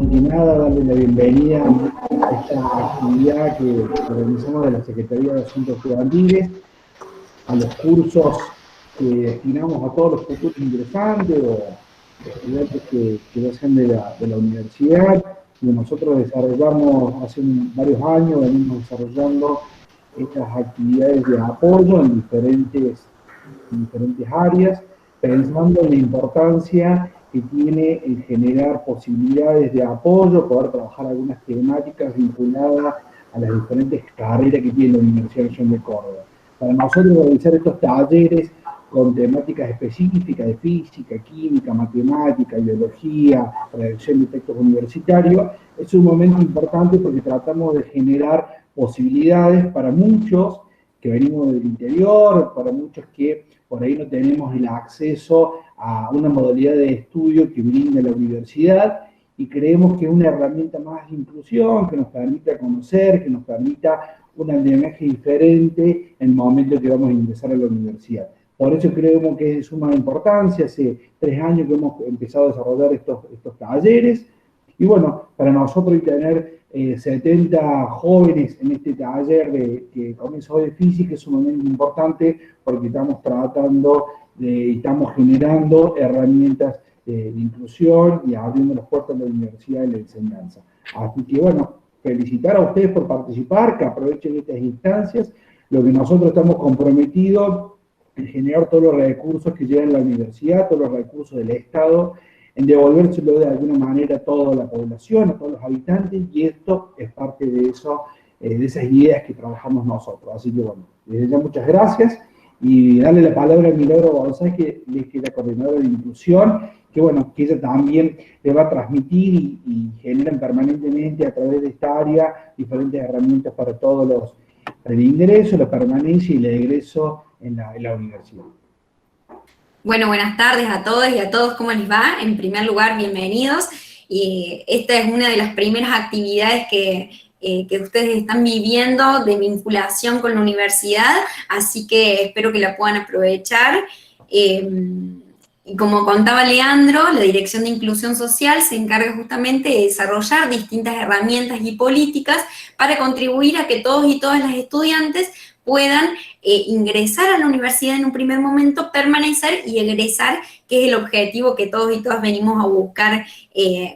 antes que nada, darle la bienvenida a esta actividad que organizamos de la Secretaría de Asuntos Estudiantiles, a los cursos que destinamos a todos los futuros ingresantes o estudiantes que ya sean de la universidad. Y nosotros desarrollamos hace varios años, venimos desarrollando estas actividades de apoyo en diferentes áreas, pensando en la importancia que tiene el generar posibilidades de apoyo, poder trabajar algunas temáticas vinculadas a las diferentes carreras que tiene la Universidad Nacional de Córdoba. Para nosotros realizar estos talleres con temáticas específicas de física, química, matemática, biología, redacción de textos universitarios, es un momento importante porque tratamos de generar posibilidades para muchos que venimos del interior, para muchos que por ahí no tenemos el acceso a una modalidad de estudio que brinda la universidad, y creemos que es una herramienta más de inclusión, que nos permita conocer, que nos permita un andamiaje diferente en el momento que vamos a ingresar a la universidad. Por eso creemos que es de suma importancia. Hace 3 años que hemos empezado a desarrollar estos talleres, y bueno, para nosotros tener 70 jóvenes en este taller que comienza hoy de física es sumamente importante, porque estamos tratando estamos generando herramientas de inclusión y abriendo las puertas de la universidad y la enseñanza. Así que bueno, felicitar a ustedes por participar, que aprovechen estas instancias. Lo que nosotros estamos comprometidos en generar todos los recursos que llegan a la universidad, todos los recursos del Estado, en devolvérselo de alguna manera a toda la población, a todos los habitantes, y esto es parte de eso, de esas ideas que trabajamos nosotros. Así que bueno, desde ya muchas gracias, y darle la palabra a Milagro González, que es la coordinadora de inclusión, que bueno, que ella también le va a transmitir y generan permanentemente a través de esta área diferentes herramientas para todos el ingreso, la permanencia y el egreso en la universidad. Bueno, buenas tardes a todas y a todos, ¿cómo les va? En primer lugar, bienvenidos. Y esta es una de las primeras actividades que ustedes están viviendo de vinculación con la universidad, así que espero que la puedan aprovechar. Y como contaba Leandro, la Dirección de Inclusión Social se encarga justamente de desarrollar distintas herramientas y políticas para contribuir a que todos y todas las estudiantes puedan ingresar a la universidad en un primer momento, permanecer y egresar, que es el objetivo que todos y todas venimos a buscar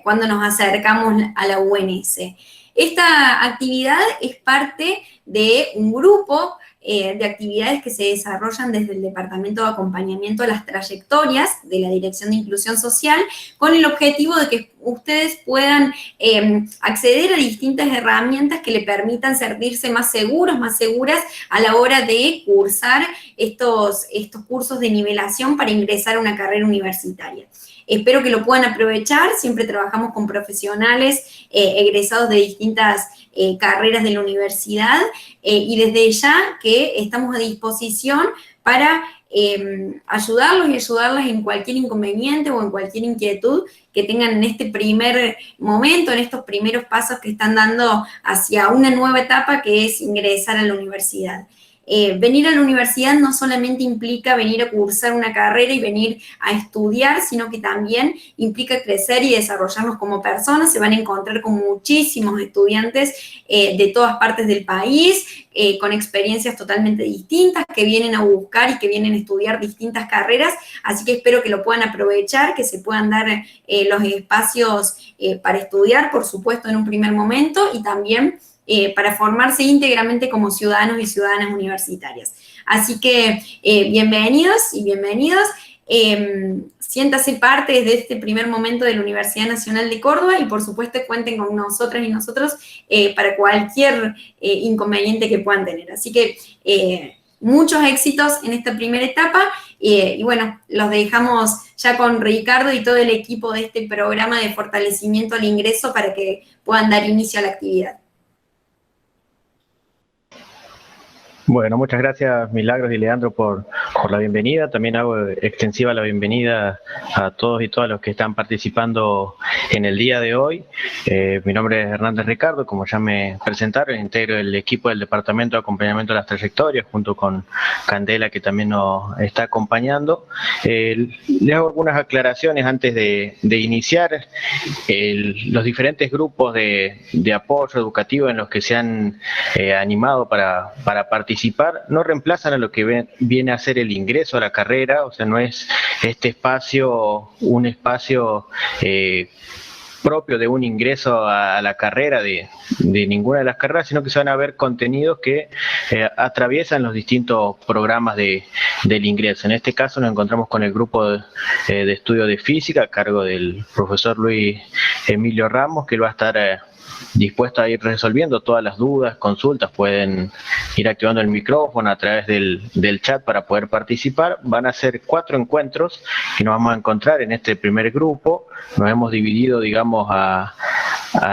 cuando nos acercamos a la UNS. Esta actividad es parte de un grupo de actividades que se desarrollan desde el Departamento de Acompañamiento a las Trayectorias de la Dirección de Inclusión Social, con el objetivo de que ustedes puedan acceder a distintas herramientas que le permitan sentirse más seguros, más seguras a la hora de cursar estos cursos de nivelación para ingresar a una carrera universitaria. Espero que lo puedan aprovechar. Siempre trabajamos con profesionales egresados de distintas carreras de la universidad, y desde ya que estamos a disposición para ayudarlos y ayudarlas en cualquier inconveniente o en cualquier inquietud que tengan en este primer momento, en estos primeros pasos que están dando hacia una nueva etapa, que es ingresar a la universidad. Venir a la universidad no solamente implica venir a cursar una carrera y venir a estudiar, sino que también implica crecer y desarrollarnos como personas. Se van a encontrar con muchísimos estudiantes de todas partes del país, con experiencias totalmente distintas, que vienen a buscar y que vienen a estudiar distintas carreras, así que espero que lo puedan aprovechar, que se puedan dar los espacios para estudiar, por supuesto, en un primer momento, y también para formarse íntegramente como ciudadanos y ciudadanas universitarias. Así que bienvenidos y bienvenidos. Siéntase parte de este primer momento de la Universidad Nacional de Córdoba, y por supuesto cuenten con nosotras y nosotros para cualquier inconveniente que puedan tener. Así que muchos éxitos en esta primera etapa, y bueno, los dejamos ya con Ricardo y todo el equipo de este programa de fortalecimiento al ingreso para que puedan dar inicio a la actividad. Bueno, muchas gracias Milagros y Leandro por la bienvenida. También hago extensiva la bienvenida a todos y todas los que están participando en el día de hoy. Mi nombre es Hernández Ricardo, como ya me presentaron, integro el equipo del Departamento de Acompañamiento de las Trayectorias, junto con Candela, que también nos está acompañando. Les hago algunas aclaraciones antes de iniciar. Los diferentes grupos de apoyo educativo en los que se han animado para participar no reemplazan a lo que viene a ser el ingreso a la carrera, o sea, no es este espacio un espacio propio de un ingreso a la carrera de ninguna de las carreras, sino que se van a ver contenidos que atraviesan los distintos programas del ingreso. En este caso nos encontramos con el grupo de estudio de física a cargo del profesor Luis Emilio Ramos, que va a estar dispuesto a ir resolviendo todas las dudas, consultas. Pueden ir activando el micrófono a través del chat para poder participar. Van a ser 4 encuentros que nos vamos a encontrar en este primer grupo. Nos hemos dividido, digamos, a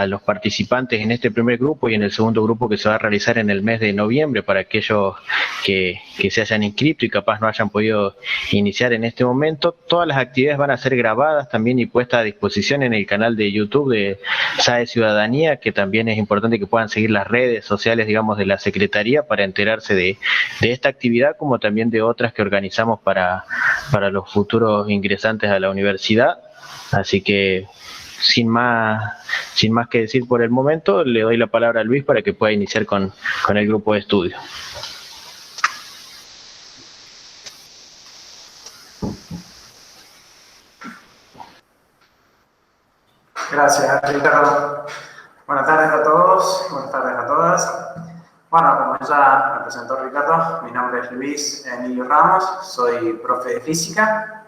los participantes en este primer grupo y en el segundo grupo que se va a realizar en el mes de noviembre para aquellos que se hayan inscrito y capaz no hayan podido iniciar en este momento. Todas las actividades van a ser grabadas también y puestas a disposición en el canal de YouTube de SAE Ciudadanía, que también es importante que puedan seguir las redes sociales, digamos, de la Secretaría para enterarse de esta actividad, como también de otras que organizamos para los futuros ingresantes a la universidad. Así que sin más que decir por el momento, le doy la palabra a Luis para que pueda iniciar con el grupo de estudio. Gracias, Ricardo. Buenas tardes a todos, buenas tardes a todas. Bueno, como ya me presentó Ricardo, mi nombre es Luis Emilio Ramos, soy profe de física.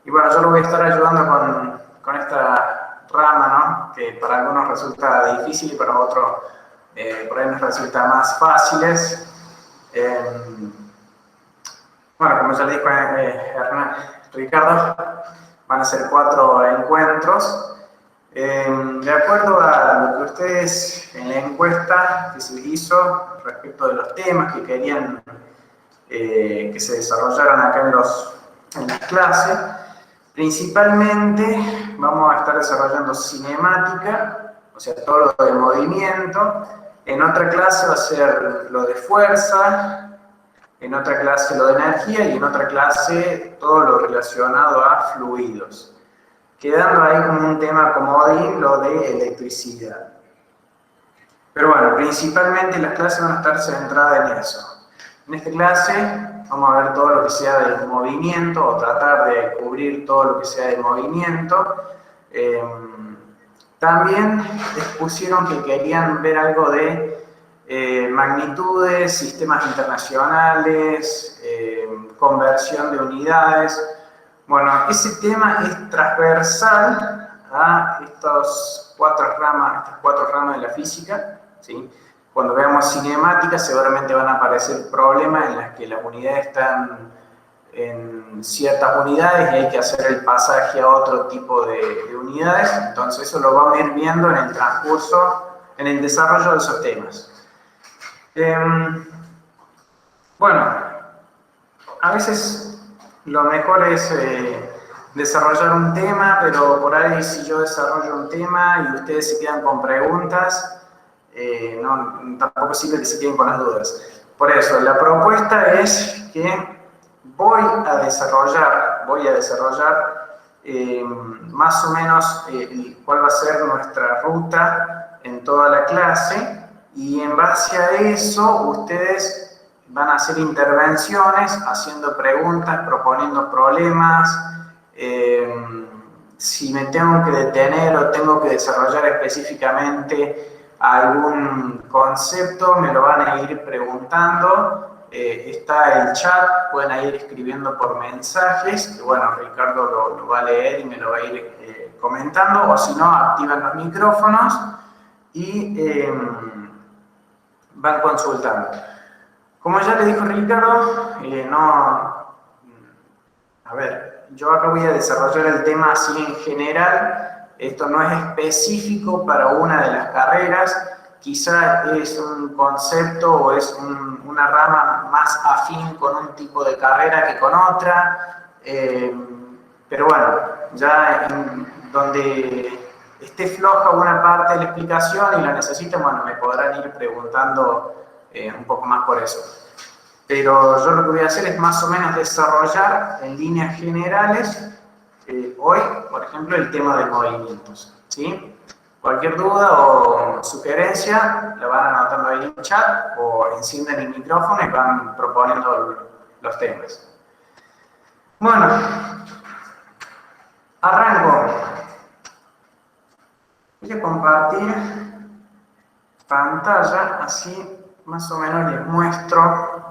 Y bueno, yo lo voy a estar ayudando con esta rama, ¿no? Que para algunos resulta difícil y para otros por ahí nos resulta más fáciles. Bueno, como ya le dijo Ricardo, van a ser 4 encuentros. De acuerdo a lo que ustedes en la encuesta que se hizo respecto de los temas que querían que se desarrollaran acá en las clases, principalmente vamos a estar desarrollando cinemática, o sea, todo lo de movimiento. En otra clase va a ser lo de fuerza, en otra clase lo de energía y en otra clase todo lo relacionado a fluidos. Quedando ahí como un tema comodín lo de electricidad. Pero bueno, principalmente las clases van a estar centradas en eso. En esta clase vamos a ver todo lo que sea del movimiento, o tratar de cubrir todo lo que sea de movimiento. También expusieron que querían ver algo de magnitudes, sistemas internacionales, conversión de unidades. Bueno, ese tema es transversal a estas 4 ramas de la física, ¿sí? Cuando veamos cinemática seguramente van a aparecer problemas en las que las unidades están en ciertas unidades y hay que hacer el pasaje a otro tipo de unidades. Entonces eso lo vamos a ir viendo en el transcurso, en el desarrollo de esos temas. Bueno, a veces lo mejor es desarrollar un tema, pero por ahí si yo desarrollo un tema y ustedes se quedan con preguntas, tampoco sirve que se queden con las dudas. Por eso, la propuesta es que voy a desarrollar más o menos cuál va a ser nuestra ruta en toda la clase, y en base a eso ustedes van a hacer intervenciones, haciendo preguntas, proponiendo problemas. Si me tengo que detener o tengo que desarrollar específicamente algún concepto, me lo van a ir preguntando. Está el chat, pueden ir escribiendo por mensajes, que bueno, Ricardo lo va a leer y me lo va a ir comentando, o si no, activan los micrófonos y van consultando. Como ya le dijo Ricardo, yo acá voy a desarrollar el tema así en general. Esto no es específico para una de las carreras, quizá es un concepto o es una rama más afín con un tipo de carrera que con otra, pero bueno, ya en donde esté floja una parte de la explicación y la necesiten, bueno, me podrán ir preguntando un poco más por eso. Pero yo lo que voy a hacer es más o menos desarrollar en líneas generales hoy, por ejemplo, el tema de movimientos, ¿sí? Cualquier duda o sugerencia la van anotando ahí en el chat o encienden el micrófono y van proponiendo los temas. Bueno, arranco. Voy a compartir pantalla, así más o menos les muestro.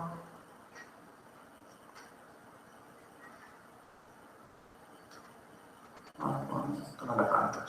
Toma la pantalla.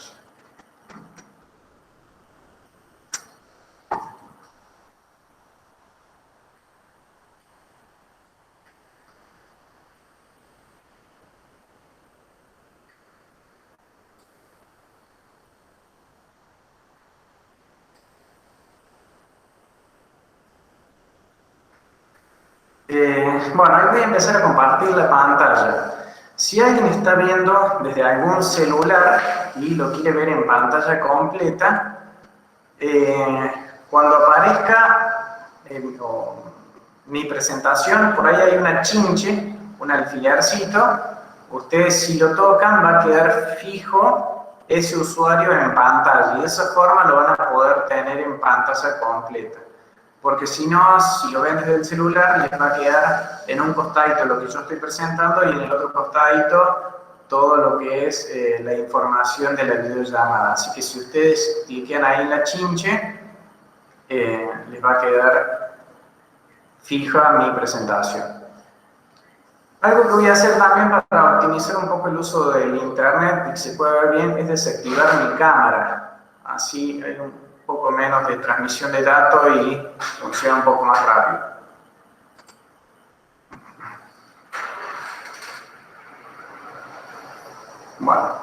Bueno, ahí voy a empezar a compartir la pantalla. Si alguien está viendo desde algún celular y lo quiere ver en pantalla completa, cuando aparezca mi presentación, por ahí hay una chinche, un alfilercito. Ustedes, si lo tocan, va a quedar fijo ese usuario en pantalla y de esa forma lo van a poder tener en pantalla completa. Porque si no, si lo ven desde el celular, les va a quedar en un costadito lo que yo estoy presentando y en el otro costadito todo lo que es la información de la videollamada. Así que si ustedes cliquean ahí en la chinche, les va a quedar fija mi presentación. Algo que voy a hacer también para optimizar un poco el uso del internet y que se pueda ver bien es desactivar mi cámara. Así hay un poco menos de transmisión de datos y funciona un poco más rápido. Bueno.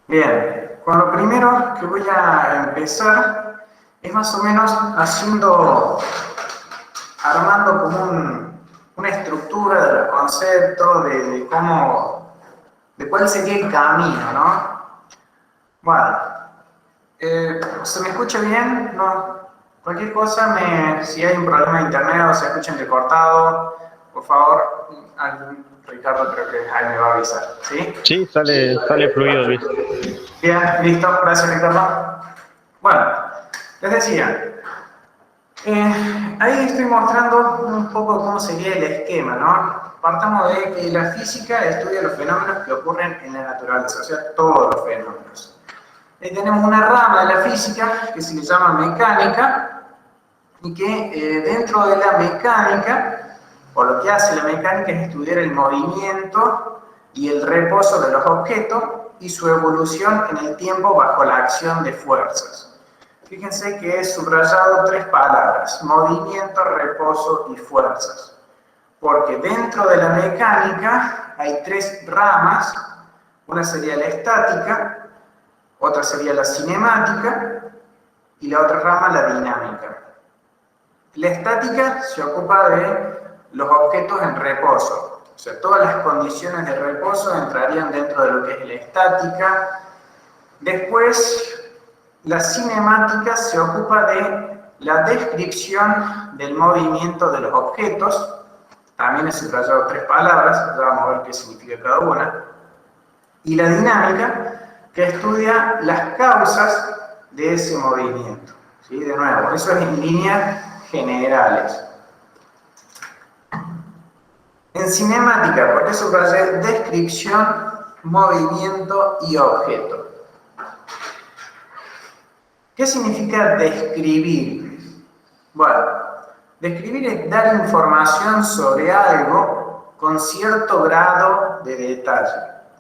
Bien, con lo primero que voy a empezar es más o menos armando como una estructura de los conceptos, de cuál sería el camino, ¿no? Bueno, ¿se me escucha bien? ¿No? Cualquier cosa, si hay un problema de internet o se escucha entrecortado, por favor, Ricardo creo que ahí me va a avisar, ¿sí? Sí, sale fluido, Luis. Bien, listo, gracias Ricardo. Bueno, les decía, ahí estoy mostrando un poco cómo sería el esquema, ¿no? Partamos de que la física estudia los fenómenos que ocurren en la naturaleza, o sea, todos los fenómenos. Tenemos una rama de la física que se le llama mecánica y que dentro de la mecánica, o lo que hace la mecánica es estudiar el movimiento y el reposo de los objetos y su evolución en el tiempo bajo la acción de fuerzas. Fíjense que he subrayado 3 palabras: movimiento, reposo y fuerzas. Porque dentro de la mecánica hay 3 ramas. Una sería la estática, otra sería la cinemática y la otra rama la dinámica. La estática se ocupa de los objetos en reposo. O sea, todas las condiciones de reposo entrarían dentro de lo que es la estática. Después, la cinemática se ocupa de la descripción del movimiento de los objetos. También he subrayado 3 palabras, ya vamos a ver qué significa cada una. Y la dinámica, que estudia las causas de ese movimiento. ¿Sí? De nuevo, eso es en líneas generales. En cinemática, ¿por qué subrayé descripción, movimiento y objeto? ¿Qué significa describir? Bueno, describir es dar información sobre algo con cierto grado de detalle,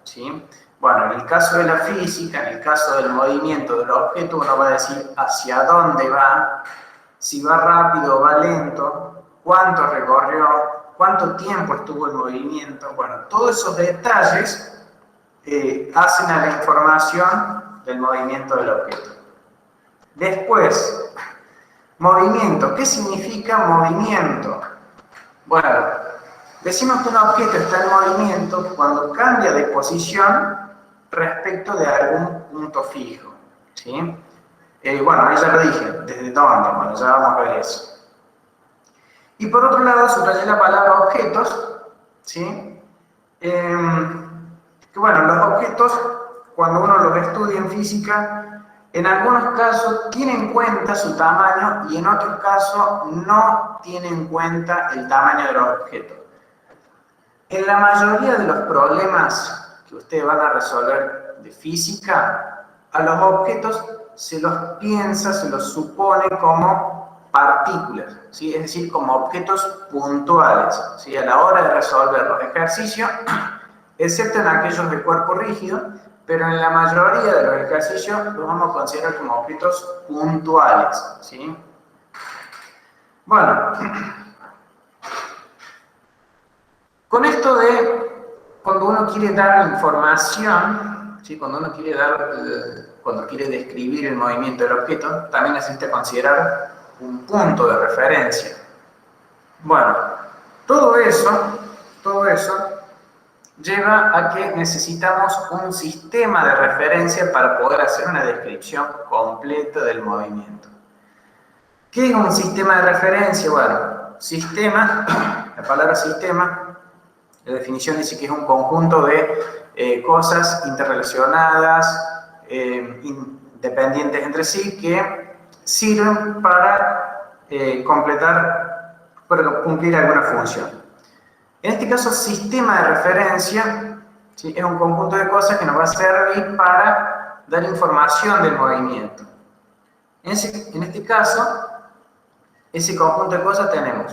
¿sí? Bueno, en el caso de la física, en el caso del movimiento del objeto, uno va a decir hacia dónde va, si va rápido o va lento, cuánto recorrió, cuánto tiempo estuvo en movimiento. Bueno, todos esos detalles hacen a la información del movimiento del objeto. Después, movimiento. ¿Qué significa movimiento? Bueno, decimos que un objeto está en movimiento cuando cambia de posición respecto de algún punto fijo, ¿sí? Bueno, ahí ya lo dije, ¿desde dónde? Bueno, ya vamos a ver eso. Y por otro lado, subrayé la palabra objetos, ¿sí? Que bueno, los objetos, cuando uno los estudia en física, en algunos casos tienen en cuenta su tamaño y en otros casos no tienen en cuenta el tamaño de los objetos. En la mayoría de los problemas que ustedes van a resolver de física, a los objetos se los piensa, se los supone como partículas, ¿sí? Es decir, como objetos puntuales, ¿sí? A la hora de resolver los ejercicios, excepto en aquellos de cuerpo rígido, pero en la mayoría de los ejercicios los vamos a considerar como objetos puntuales, ¿sí? Bueno, con esto de cuando uno quiere dar información, ¿sí? Cuando quiere describir el movimiento del objeto, también necesita considerar un punto de referencia. Bueno, todo eso lleva a que necesitamos un sistema de referencia para poder hacer una descripción completa del movimiento. ¿Qué es un sistema de referencia? Bueno, sistema, la palabra sistema, la definición dice que es un conjunto de cosas interrelacionadas, independientes entre sí, que sirven para cumplir alguna función. En este caso, sistema de referencia, ¿sí? Es un conjunto de cosas que nos va a servir para dar información del movimiento. En este caso, ese conjunto de cosas tenemos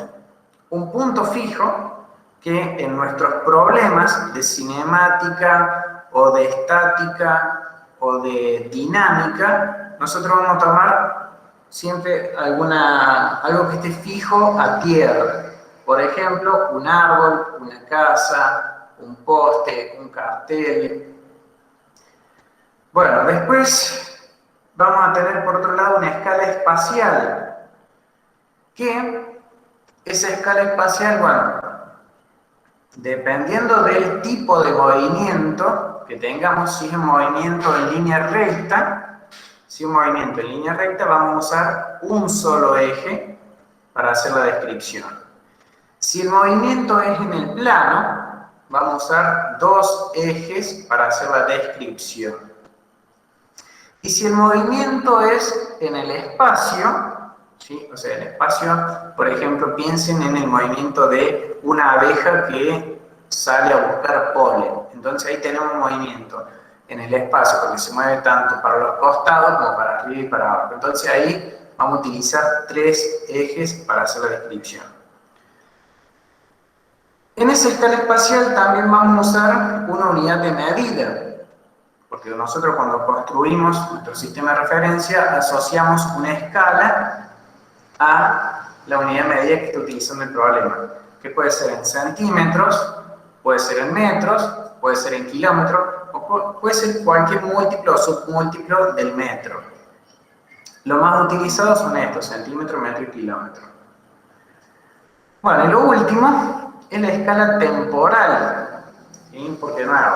un punto fijo que en nuestros problemas de cinemática o de estática o de dinámica, nosotros vamos a tomar siempre algo que esté fijo a tierra. Por ejemplo, un árbol, una casa, un poste, un cartel. Bueno, después vamos a tener por otro lado una escala espacial. Que esa escala espacial, bueno, dependiendo del tipo de movimiento que tengamos, si es un movimiento en línea recta, vamos a usar un solo eje para hacer la descripción. Si el movimiento es en el plano, vamos a usar dos ejes para hacer la descripción. Y si el movimiento es en el espacio, ¿sí? O sea, el espacio, por ejemplo, piensen en el movimiento de una abeja que sale a buscar polen. Entonces ahí tenemos un movimiento en el espacio, porque se mueve tanto para los costados como para arriba y para abajo. Entonces ahí vamos a utilizar tres ejes para hacer la descripción. En esa escala espacial también vamos a usar una unidad de medida, porque nosotros cuando construimos nuestro sistema de referencia asociamos una escala a la unidad de medida que está utilizando el problema, que puede ser en centímetros, puede ser en metros, puede ser en kilómetros, o puede ser cualquier múltiplo o submúltiplo del metro. Lo más utilizado son estos, centímetro, metro y kilómetro. Bueno, y lo último es la escala temporal, ¿sí? Porque de nuevo,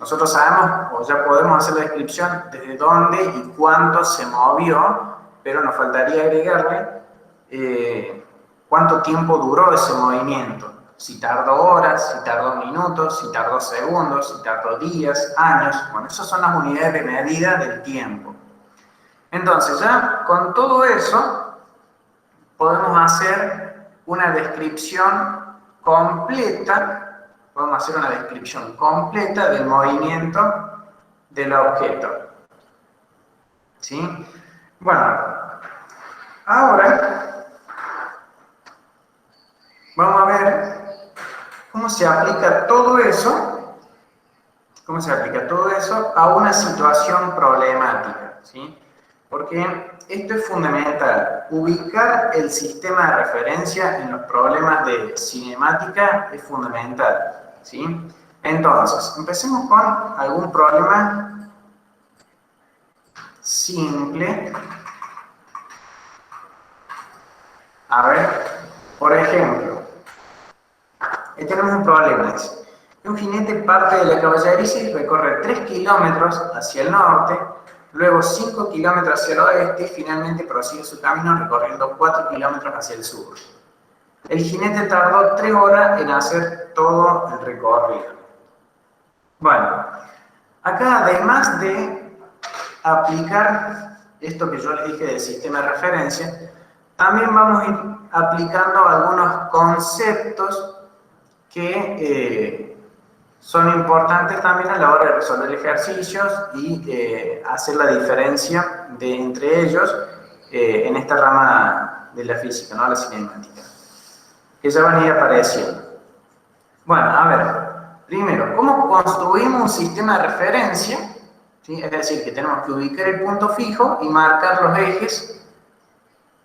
nosotros sabemos, o ya podemos hacer la descripción desde dónde y cuánto se movió, pero nos faltaría agregarle cuánto tiempo duró ese movimiento. Si tardó horas, si tardó minutos, si tardó segundos, si tardó días, años. Bueno, esas son las unidades de medida del tiempo. Entonces, ya con todo eso, podemos hacer una descripción completa, del movimiento del objeto. ¿Sí? Bueno, ahora vamos a ver cómo se aplica todo eso a una situación problemática, ¿sí? porque esto es fundamental. Ubicar el sistema de referencia en los problemas de cinemática es fundamental, ¿sí? Entonces, empecemos con algún problema simple. A ver, por ejemplo, tenemos un problema. Un jinete parte de la caballeriza y recorre 3 kilómetros hacia el norte, luego 5 kilómetros hacia el oeste y finalmente prosigue su camino recorriendo 4 kilómetros hacia el sur. El jinete tardó 3 horas en hacer todo el recorrido. Bueno, acá además de aplicar esto que yo les dije del sistema de referencia, también vamos a ir aplicando algunos conceptos que son importantes también a la hora de resolver ejercicios y hacer la diferencia entre ellos en esta rama de la física, ¿no? La cinemática, que ya van a ir apareciendo. Bueno, a ver, primero, ¿cómo construimos un sistema de referencia? ¿Sí? Es decir, que tenemos que ubicar el punto fijo y marcar los ejes.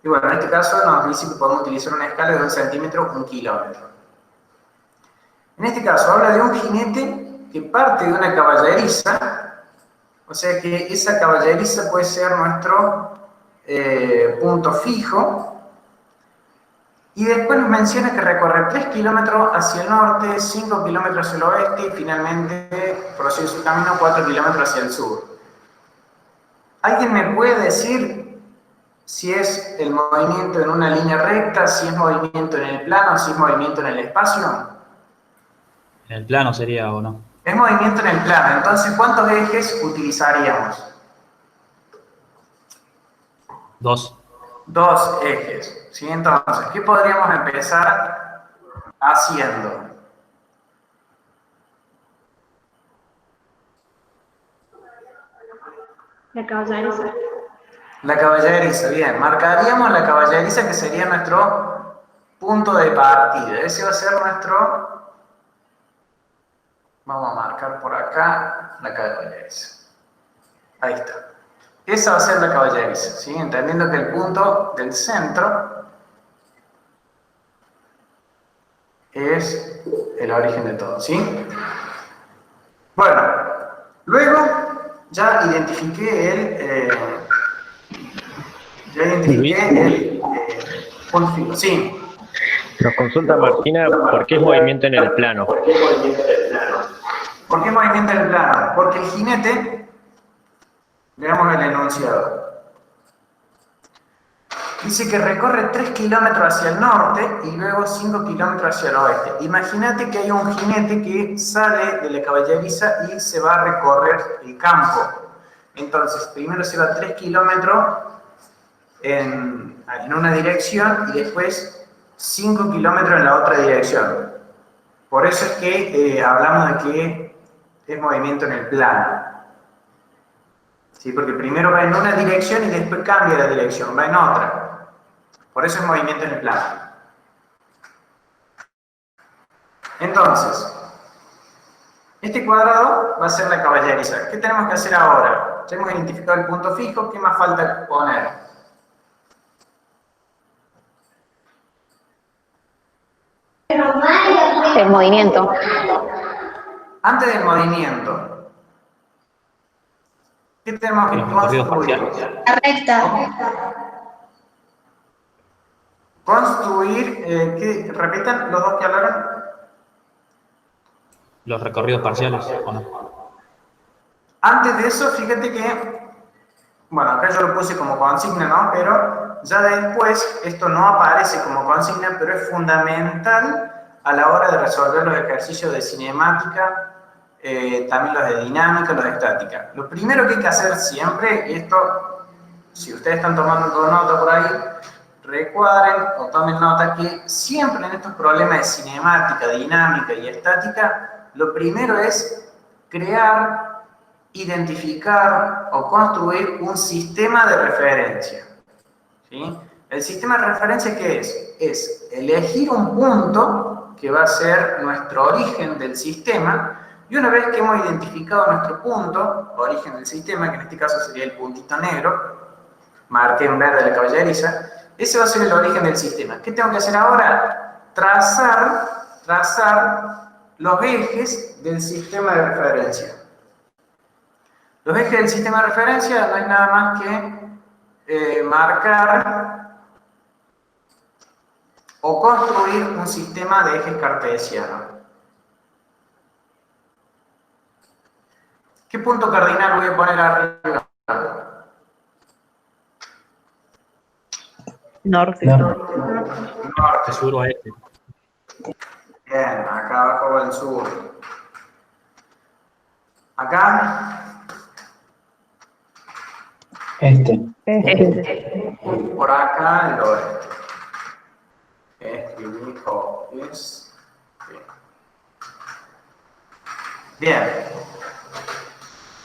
Y bueno, en este caso nos dice que podemos utilizar una escala de 1 centímetro, 1 kilómetro. En este caso habla de un jinete que parte de una caballeriza, o sea que esa caballeriza puede ser nuestro punto fijo, y después nos menciona que recorre 3 kilómetros hacia el norte, 5 kilómetros hacia el oeste y finalmente prosigue su camino 4 kilómetros hacia el sur. ¿Alguien me puede decir si es el movimiento en una línea recta, si es movimiento en el plano, si es movimiento en el espacio? En el plano sería, ¿o no? Es movimiento en el plano. Entonces, ¿cuántos ejes utilizaríamos? 2. 2 ejes. ¿Sí? Entonces, ¿qué podríamos empezar haciendo? La caballeriza. La caballeriza, bien. Marcaríamos la caballeriza, que sería nuestro punto de partida. Ese va a ser nuestro... Vamos a marcar por acá la caballeriza. Ahí está. Esa va a ser la caballeriza, ¿sí? Entendiendo que el punto del centro es el origen de todo, ¿sí? Bueno, luego ya identifiqué el punto fijo. Sí. Nos consulta Martina por qué es movimiento en el plano. ¿Por qué movimiento en el plano? Porque el jinete, veamos el enunciado, dice que recorre 3 kilómetros hacia el norte y luego 5 kilómetros hacia el oeste. Imagínate que hay un jinete que sale de la caballeriza y se va a recorrer el campo. Entonces, primero se va 3 kilómetros en una dirección y después 5 kilómetros en la otra dirección. Por eso es que hablamos de que es movimiento en el plano. ¿Sí? Porque primero va en una dirección y después cambia de dirección, va en otra. Por eso es movimiento en el plano. Entonces, este cuadrado va a ser la caballeriza. ¿Qué tenemos que hacer ahora? Ya hemos identificado el punto fijo, ¿qué más falta poner? El movimiento. Antes del movimiento, ¿qué tenemos que construir? La recta. Construir, repitan los dos que hablaron. ¿Los recorridos parciales o no? Antes de eso, fíjate que, bueno, acá yo lo puse como consigna, ¿no? Pero ya después, esto no aparece como consigna, pero es fundamental a la hora de resolver los ejercicios de cinemática, también los de dinámica, los de estática. Lo primero que hay que hacer siempre, y esto, si ustedes están tomando nota por ahí, recuadren o tomen nota que siempre en estos problemas de cinemática, dinámica y estática, lo primero es crear, identificar o construir un sistema de referencia. ¿Sí? El sistema de referencia, ¿qué es? Es elegir un punto que va a ser nuestro origen del sistema, y una vez que hemos identificado nuestro punto, origen del sistema, que en este caso sería el puntito negro, marqué en verde la caballeriza. Ese va a ser el origen del sistema. ¿Qué tengo que hacer ahora? Trazar los ejes del sistema de referencia. Los ejes del sistema de referencia no es nada más que marcar o construir un sistema de ejes cartesianos. ¿Qué punto cardinal voy a poner arriba? Norte. De sur a este. Bien, acá abajo va el sur. Acá. Este. Por acá el oeste. Escribí es. Bien.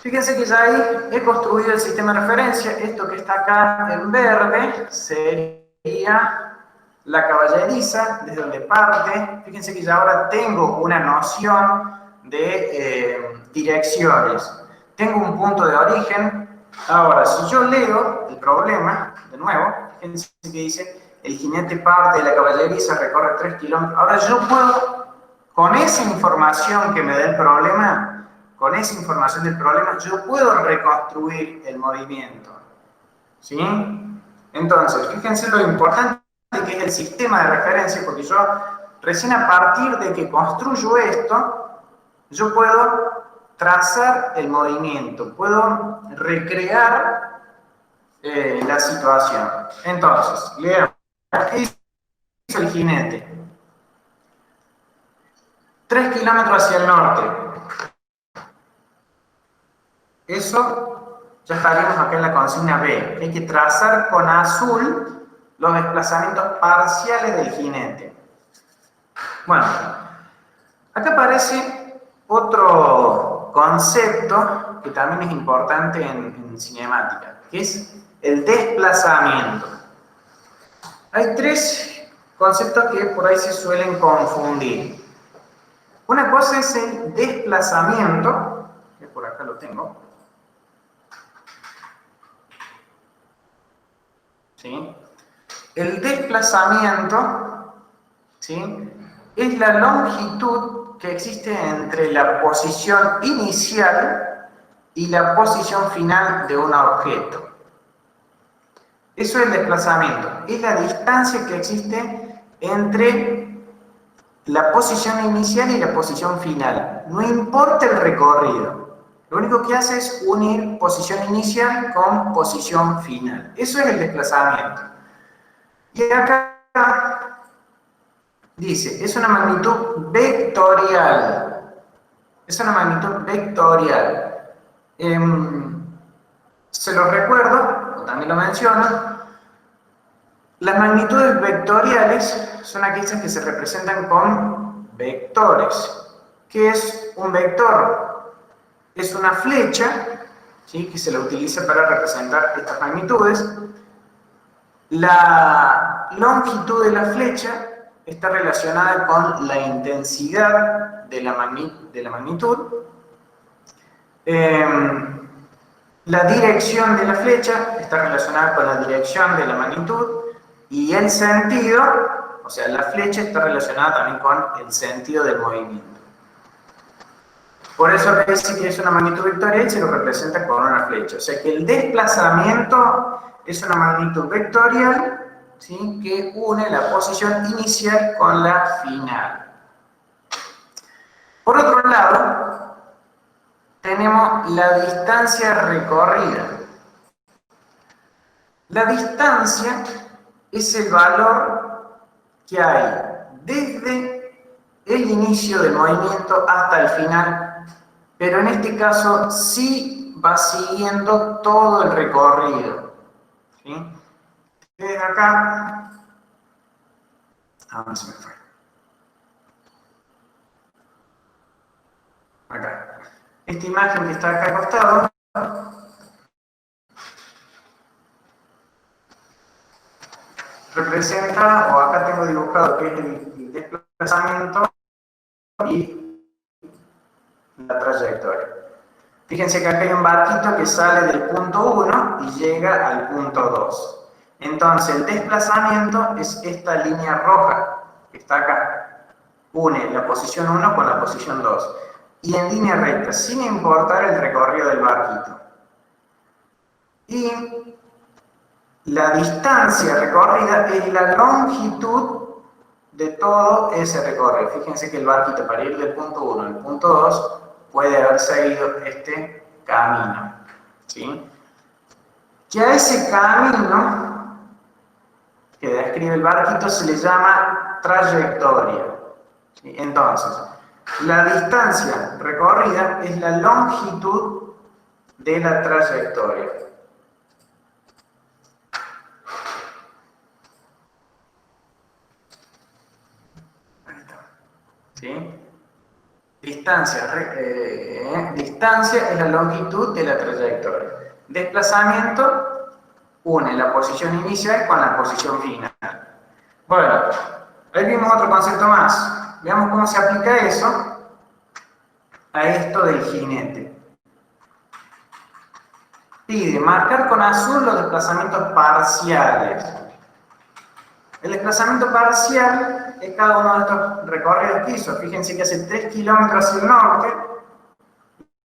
Fíjense que ya ahí he construido el sistema de referencia. Esto que está acá en verde sería la caballeriza, desde donde parte. Fíjense que ya ahora tengo una noción de direcciones. Tengo un punto de origen. Ahora, si yo leo el problema, de nuevo, fíjense que dice, el jinete parte de la caballeriza, recorre 3 kilómetros. Ahora yo puedo, con esa información que me da el problema, con esa información del problema, yo puedo reconstruir el movimiento. ¿Sí? Entonces, fíjense lo importante que es el sistema de referencia, porque yo, recién a partir de que construyo esto, yo puedo trazar el movimiento, puedo recrear la situación. Entonces, leemos. ¿Qué hizo el jinete? 3 kilómetros hacia el norte. Eso ya estaríamos acá en la consigna B. Hay que trazar con azul los desplazamientos parciales del jinete. Bueno, acá aparece otro concepto que también es importante en cinemática, que es el desplazamiento. Hay 3 conceptos que por ahí se suelen confundir. Una cosa es el desplazamiento, que por acá lo tengo. ¿Sí? El desplazamiento, ¿sí?, es la longitud que existe entre la posición inicial y la posición final de un objeto. Eso es el desplazamiento. Es la distancia que existe entre la posición inicial y la posición final. No importa el recorrido. Lo único que hace es unir posición inicial con posición final. Eso es el desplazamiento. Y acá dice, es una magnitud vectorial. Es una magnitud vectorial. Se lo recuerdo, o también lo menciono. Las magnitudes vectoriales son aquellas que se representan con vectores. ¿Qué es un vector? Es una flecha, ¿sí?, que se la utiliza para representar estas magnitudes. La longitud de la flecha está relacionada con la intensidad de la magnitud. La dirección de la flecha está relacionada con la dirección de la magnitud. Y el sentido, o sea, la flecha está relacionada también con el sentido del movimiento. Por eso dice que es una magnitud vectorial y se lo representa con una flecha. O sea que el desplazamiento es una magnitud vectorial, ¿sí?, que une la posición inicial con la final. Por otro lado, tenemos la distancia recorrida. La distancia es el valor que hay desde el inicio del movimiento hasta el final, pero en este caso sí va siguiendo todo el recorrido. ¿Sí? Desde acá, se me fue. Acá. Esta imagen que está acá al costado representa, o acá tengo dibujado que es el desplazamiento y la trayectoria. Fíjense que acá hay un barquito que sale del punto 1 y llega al punto 2. Entonces, el desplazamiento es esta línea roja que está acá. Une la posición 1 con la posición 2. Y en línea recta, sin importar el recorrido del barquito. Y la distancia recorrida es la longitud de todo ese recorrido. Fíjense que el barquito para ir del punto 1 al punto 2 puede haber seguido este camino. ¿Sí? Que a ese camino que describe el barquito se le llama trayectoria. ¿Sí? Entonces, la distancia recorrida es la longitud de la trayectoria. ¿Sí? Distancia es la longitud de la trayectoria. Desplazamiento une la posición inicial con la posición final. Bueno, ahí vimos otro concepto más. Veamos cómo se aplica eso a esto del jinete. Pide marcar con azul los desplazamientos parciales. El desplazamiento parcial es cada uno de estos recorridos que hizo. Fíjense que hace 3 kilómetros hacia el norte,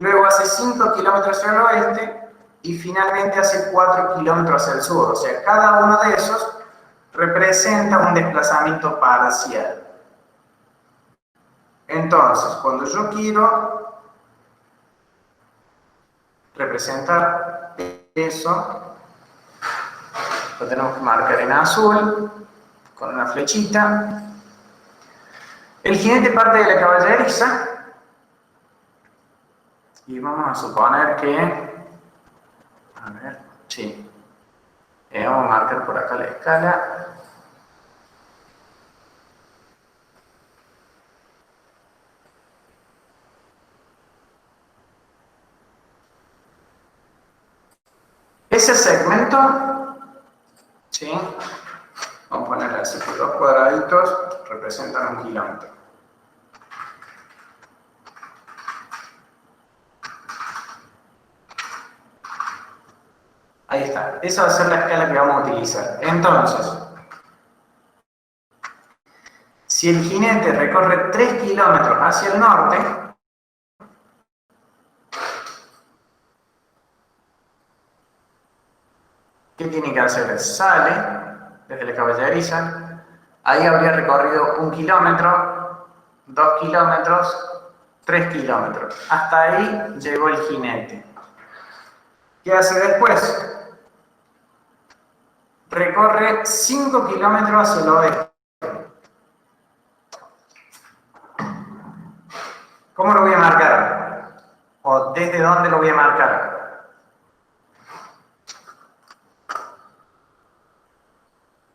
luego hace 5 kilómetros hacia el oeste y finalmente hace 4 kilómetros hacia el sur. O sea, cada uno de esos representa un desplazamiento parcial. Entonces, cuando yo quiero representar eso, lo tenemos que marcar en azul con una flechita. El jinete parte de la caballeriza y vamos a suponer que, a ver, sí, vamos a marcar por acá la escala. Ese segmento, ¿sí? Vamos a ponerle así, que los cuadraditos representan 1 kilómetro. Ahí está. Esa va a ser la escala que vamos a utilizar. Entonces, si el jinete recorre 3 kilómetros hacia el norte, ¿qué tiene que hacer? Sale desde la caballeriza, ahí habría recorrido 1 kilómetro, 2 kilómetros, 3 kilómetros. Hasta ahí llegó el jinete. ¿Qué hace después? Recorre 5 kilómetros hacia el oeste. ¿Cómo lo voy a marcar? ¿O desde dónde lo voy a marcar?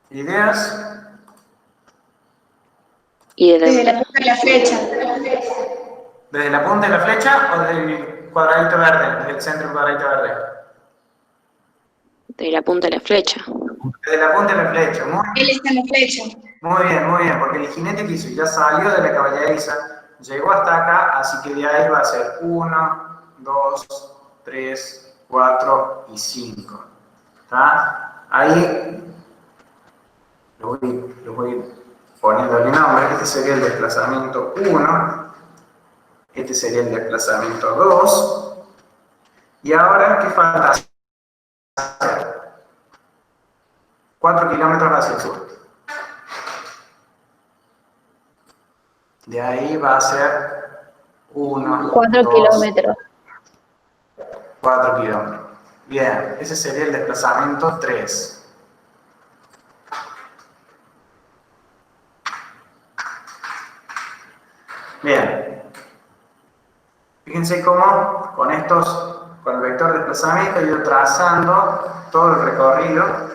¿Ideas? Desde la punta de la flecha. ¿Desde la punta de la flecha o desde el cuadradito verde? ¿Desde el centro del cuadradito verde? Desde la punta de la flecha. Desde la punta de la flecha. Él está en la flecha. Muy bien, porque el jinete que hizo ya salió de la caballeriza, llegó hasta acá, así que de ahí va a ser 1, 2, 3, 4 y 5. ¿Está? Ahí lo voy poniéndole nombre. Este sería el desplazamiento 1, este sería el desplazamiento 2, y ahora, ¿qué falta hacer? 4 kilómetros hacia el sur. De ahí va a ser 1, 4 kilómetros. 4 kilómetros. Bien, ese sería el desplazamiento 3. Bien. Fíjense cómo con el vector de desplazamiento he ido trazando todo el recorrido.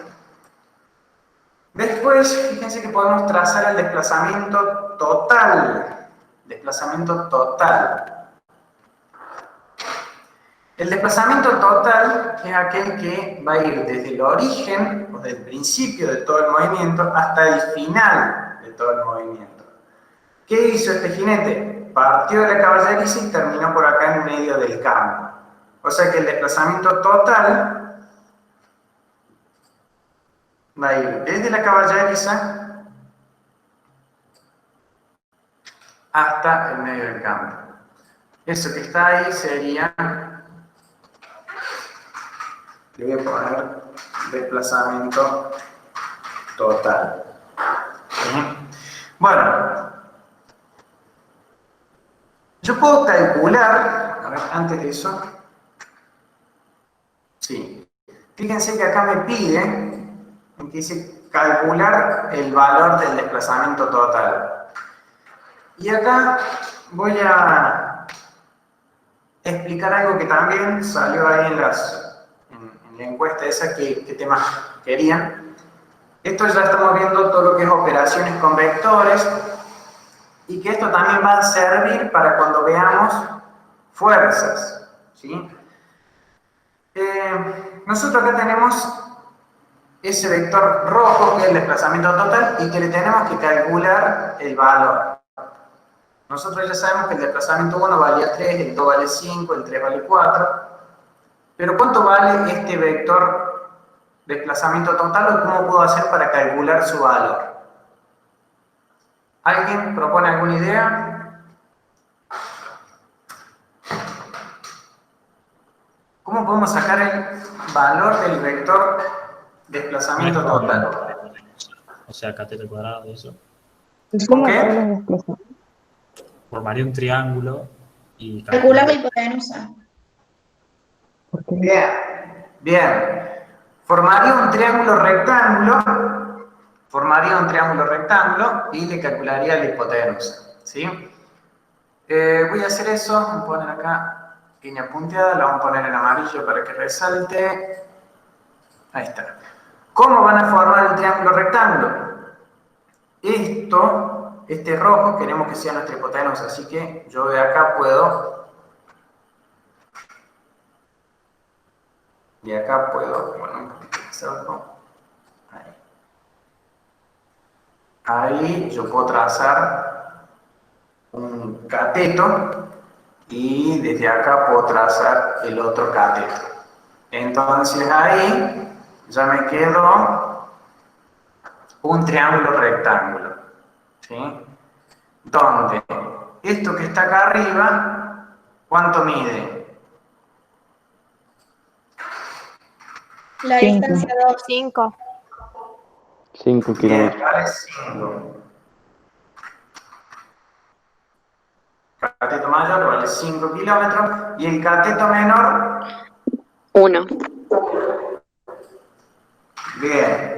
Después, fíjense que podemos trazar el desplazamiento total. Desplazamiento total. El desplazamiento total es aquel que va a ir desde el origen, o desde el principio de todo el movimiento, hasta el final de todo el movimiento. ¿Qué hizo este jinete? Partió de la caballeriza y terminó por acá en medio del campo. O sea que el desplazamiento total va a ir desde la caballeriza hasta el medio del campo. Eso que está ahí sería, le voy a poner desplazamiento total. Bueno, yo puedo calcular, a ver, antes de eso, sí, fíjense que acá me pide, que dice calcular el valor del desplazamiento total. Y acá voy a explicar algo que también salió ahí en la encuesta esa, qué temas querían. Esto ya estamos viendo todo lo que es operaciones con vectores y que esto también va a servir para cuando veamos fuerzas, ¿sí? Nosotros acá tenemos ese vector rojo que es el desplazamiento total y que le tenemos que calcular el valor. Nosotros ya sabemos que el desplazamiento 1 valía 3, el 2 vale 5, el 3 vale 4. Pero ¿cuánto vale este vector desplazamiento total o cómo puedo hacer para calcular su valor? ¿Alguien propone alguna idea? ¿Cómo podemos sacar el valor del vector desplazamiento total? O sea, cateto al cuadrado y eso. ¿Con qué? Formaría un triángulo y Calcular la hipotenusa. Bien, bien. Formaría un triángulo rectángulo y le calcularía la hipotenusa, ¿sí? Voy a hacer eso, voy a poner acá línea punteada, la vamos a poner en amarillo para que resalte. Ahí está. ¿Cómo van a formar el triángulo rectángulo? Este rojo queremos que sea nuestra hipotenusa, así que yo de acá puedo, bueno, un poquito más abajo, ahí yo puedo trazar un cateto y desde acá puedo trazar el otro cateto. Entonces ahí ya me quedó un triángulo rectángulo, ¿sí? Donde esto que está acá arriba, ¿cuánto mide? La distancia 2. 5. 5 Bien, kilómetros. vale 5. Cateto mayor vale 5 kilómetros y el cateto menor 1. Bien.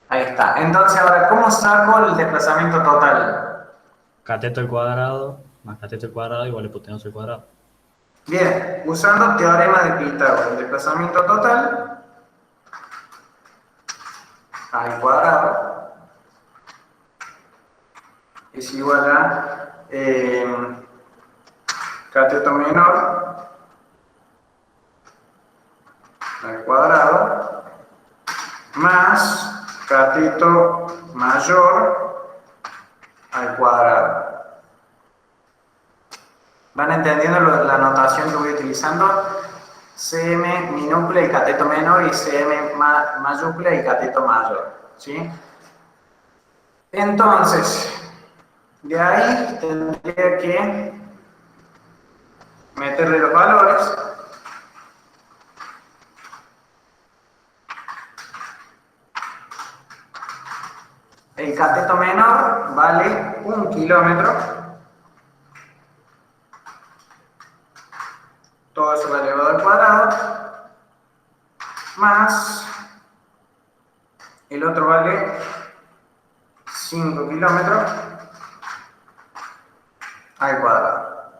Ahí está. Entonces, ahora, ¿cómo saco el desplazamiento total? cateto al cuadrado más cateto al cuadrado igual a hipotenusa al cuadrado. Bien, usando teorema de Pitágoras, el desplazamiento total al cuadrado es igual a cateto menor al cuadrado más cateto mayor al cuadrado. ¿Van entendiendo la notación que voy utilizando? Cm minúscula y cateto menor y Cm mayúscula y cateto mayor, ¿sí? Entonces, de ahí tendría que meterle los valores. El cateto menor vale 1 kilómetro. Todo eso va elevado al cuadrado. Más el otro vale 5 kilómetros al cuadrado.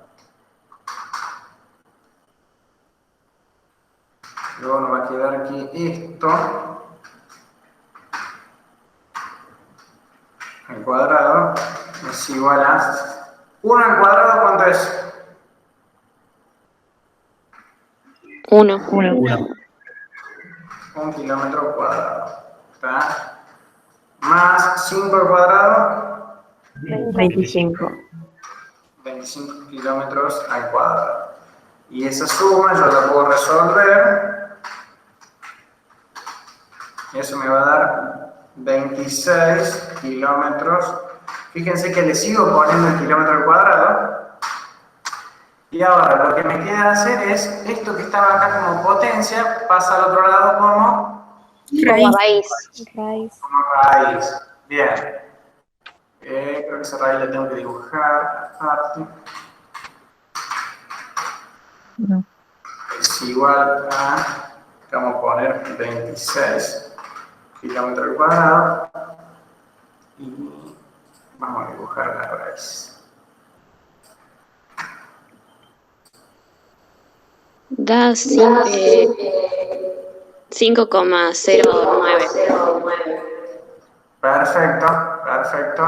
Luego nos va a quedar aquí esto al cuadrado es igual a 1 al cuadrado, ¿cuánto es? 1. 1 kilómetro cuadrado. ¿Está? Más 5 al cuadrado. 25. 25 kilómetros al cuadrado. Y esa suma yo la puedo resolver. Y eso me va a dar 26 kilómetros. Fíjense que le sigo poniendo el kilómetro al cuadrado. Y ahora lo que me queda hacer es esto que estaba acá como potencia, pasa al otro lado como raíz. como raíz. Bien. Creo que esa raíz la tengo que dibujar aparte. No. Es igual a, vamos a poner 26 kilómetros al cuadrado. Y vamos a dibujar la raíz. Da 5,09. Perfecto, perfecto.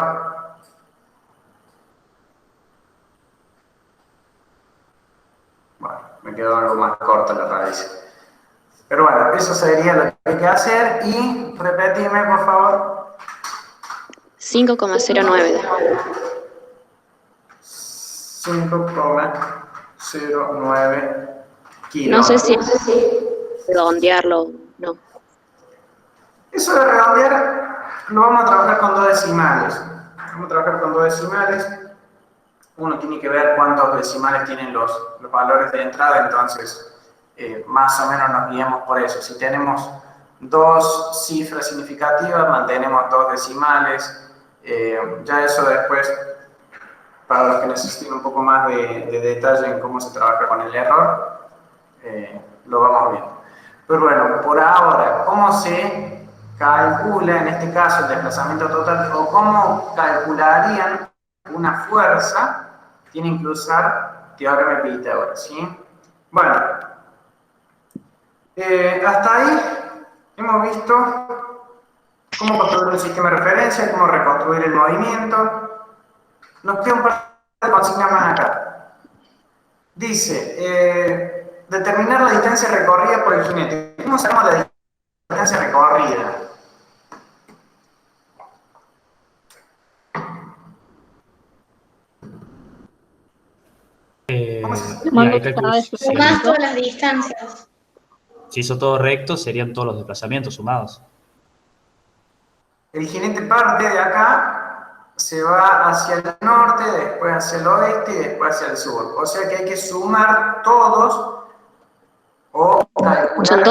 Bueno, me quedó algo más corta la raíz. Pero bueno, eso sería lo que hay que hacer. Y repetime, por favor. 5,09. 5,09 kilómetros. No sé si redondearlo. No. Eso de redondear lo vamos a trabajar con dos decimales. Vamos a trabajar con dos decimales. Uno tiene que ver cuántos decimales tienen los valores de entrada, entonces más o menos nos guiamos por eso. Si tenemos dos cifras significativas, mantenemos dos decimales. Ya eso después, para los que necesiten un poco más de detalle en cómo se trabaja con el error, lo vamos viendo. Pero bueno, por ahora, ¿cómo se calcula en este caso el desplazamiento total o cómo calcularían una fuerza? Tienen que usar teorema de Pitágoras, ¿sí? Bueno, hasta ahí hemos visto cómo construir un sistema de referencia, cómo reconstruir el movimiento. Nos queda un par de consignas más acá. Dice, determinar la distancia recorrida por el jinete. ¿Cómo sabemos la distancia recorrida? Sumás todas las distancias. Si hizo todo recto, serían todos los desplazamientos sumados. El jinete parte de acá, se va hacia el norte, después hacia el oeste y después hacia el sur. O sea que hay que sumar todos o calcular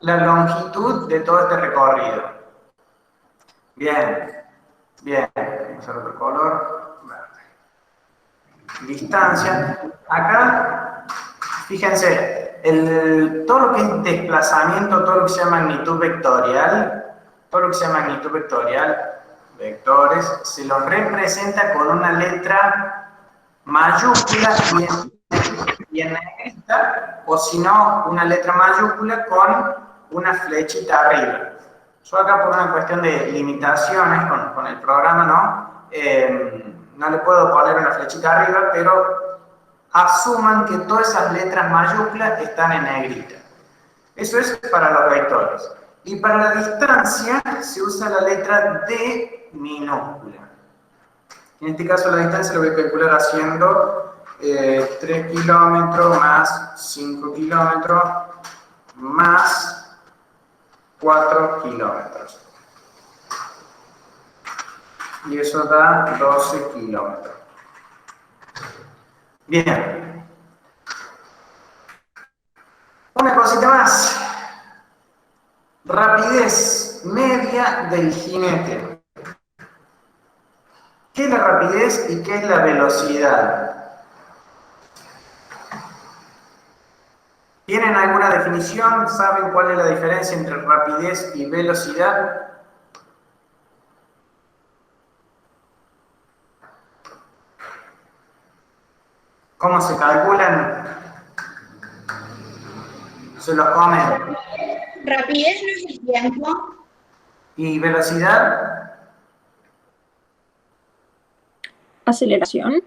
la longitud de todo este recorrido. Bien, bien. Vamos a usar otro color. Distancia. Acá, fíjense, todo lo que es desplazamiento, todo lo que sea magnitud vectorial, vectores, se los representa con una letra mayúscula y en negrita, o si no, una letra mayúscula con una flechita arriba. Yo acá por una cuestión de limitaciones con el programa, ¿no? No le puedo poner una flechita arriba, pero asuman que todas esas letras mayúsculas están en negrita. Eso es para los vectores. Y para la distancia se usa la letra D minúscula. En este caso la distancia la voy a calcular haciendo 3 kilómetros más 5 kilómetros más 4 kilómetros. Y eso da 12 kilómetros. Bien. Una cosita más. Rapidez media del jinete. ¿Qué es la rapidez y qué es la velocidad? ¿Tienen alguna definición? ¿Saben cuál es la diferencia entre rapidez y velocidad? ¿Cómo se calculan? Se los comen. Rapidez no es el tiempo. ¿Y velocidad? Aceleración.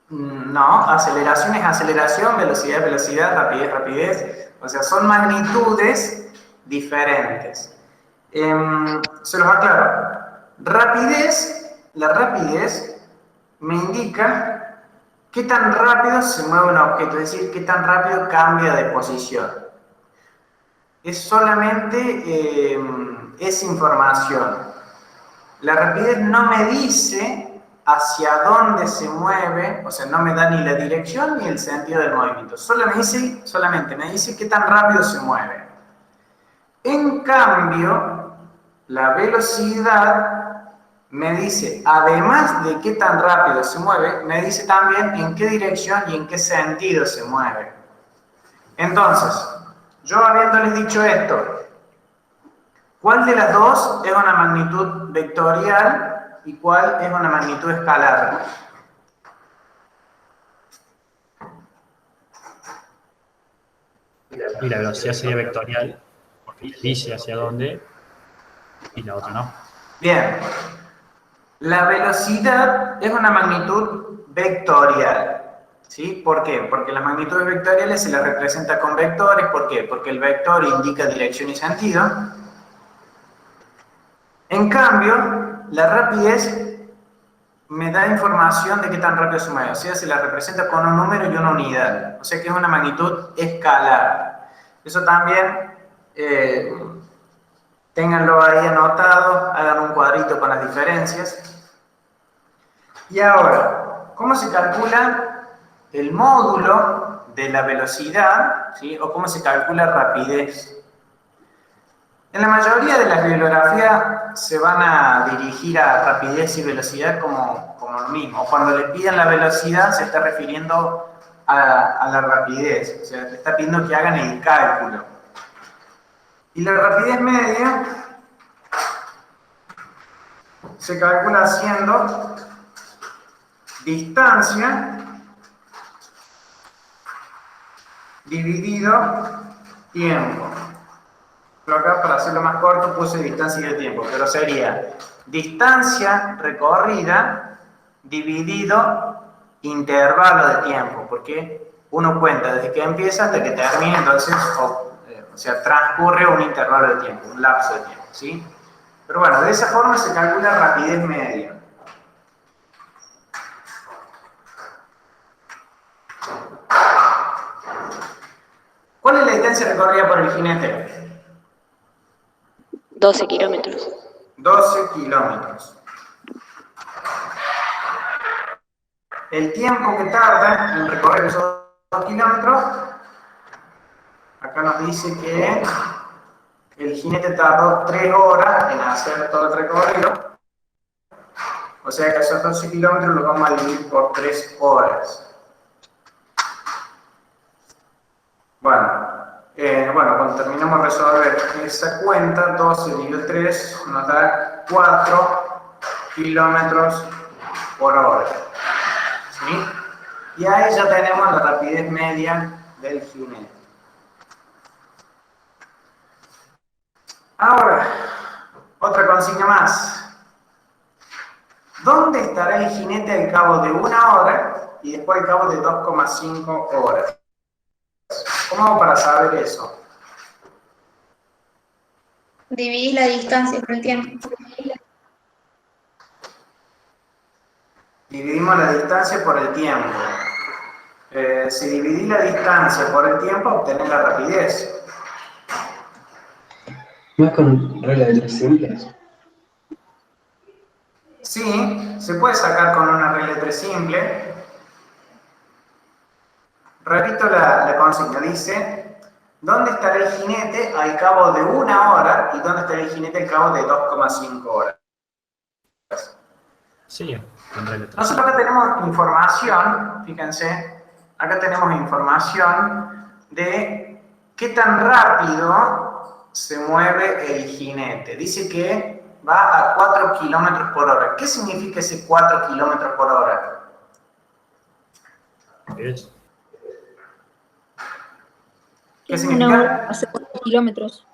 No, aceleración es aceleración, velocidad es velocidad, rapidez es rapidez. O sea, son magnitudes diferentes. Se los aclaro. Rapidez, la rapidez me indica qué tan rápido se mueve un objeto, es decir, qué tan rápido cambia de posición. Es solamente esa información. La rapidez no me dice hacia dónde se mueve, o sea, no me da ni la dirección ni el sentido del movimiento. Solamente me dice qué tan rápido se mueve. En cambio, la velocidad me dice, además de qué tan rápido se mueve, me dice también en qué dirección y en qué sentido se mueve. Entonces, yo habiéndoles dicho esto, ¿cuál de las dos es una magnitud vectorial y cuál es una magnitud escalar? Y la velocidad sería vectorial, porque dice hacia dónde, y la otra no. Bien. La velocidad es una magnitud vectorial. ¿Sí? ¿Por qué? Porque las magnitudes vectoriales se las representa con vectores. ¿Por qué? Porque el vector indica dirección y sentido. En cambio, la rapidez me da información de qué tan rápido se mueve. O sea, se la representa con un número y una unidad. O sea que es una magnitud escalar. Eso también, ténganlo ahí anotado, hagan un cuadrito con las diferencias. Y ahora, ¿cómo se calcula el módulo de la velocidad? ¿Sí? O cómo se calcula rapidez. En la mayoría de las bibliografías se van a dirigir a rapidez y velocidad como lo mismo. Cuando le piden la velocidad se está refiriendo a la rapidez. O sea, le está pidiendo que hagan el cálculo. Y la rapidez media se calcula haciendo distancia dividido tiempo. Pero acá, para hacerlo más corto, puse distancia y tiempo, pero sería distancia recorrida dividido intervalo de tiempo, porque uno cuenta desde que empieza hasta que termina, entonces, o sea, transcurre un intervalo de tiempo, un lapso de tiempo, ¿sí? Pero bueno, de esa forma se calcula rapidez media. ¿Cuál es la distancia recorrida por el jinete? 12 kilómetros. 12 kilómetros. El tiempo que tarda en recorrer esos 2 kilómetros, acá nos dice que el jinete tardó 3 horas en hacer todo el recorrido. O sea que esos 12 kilómetros los vamos a dividir por 3 horas. Bueno, cuando terminamos de resolver esa cuenta, 12 dividido 3 nos da 4 kilómetros por hora. ¿Sí? Y ahí ya tenemos la rapidez media del jinete. Ahora, otra consigna más. ¿Dónde estará el jinete al cabo de 1 hora y después al cabo de 2,5 horas? ¿Cómo hago para saber eso? Dividís la distancia por el tiempo. Dividimos la distancia por el tiempo. Si dividís la distancia por el tiempo, obtenés la rapidez. ¿No es con regla de 3 simples? Sí, se puede sacar con una regla de 3 simple. Repito la consigna, dice, ¿dónde estará el jinete al cabo de 1 hora y dónde estará el jinete al cabo de 2,5 horas? Sí, con regla 3. Nosotros acá tenemos información, fíjense, acá tenemos información de qué tan rápido se mueve el jinete. Dice que va a 4 kilómetros por hora. ¿Qué significa ese 4 kilómetros por hora? ¿Qué significa? Una hora hace 4 kilómetros.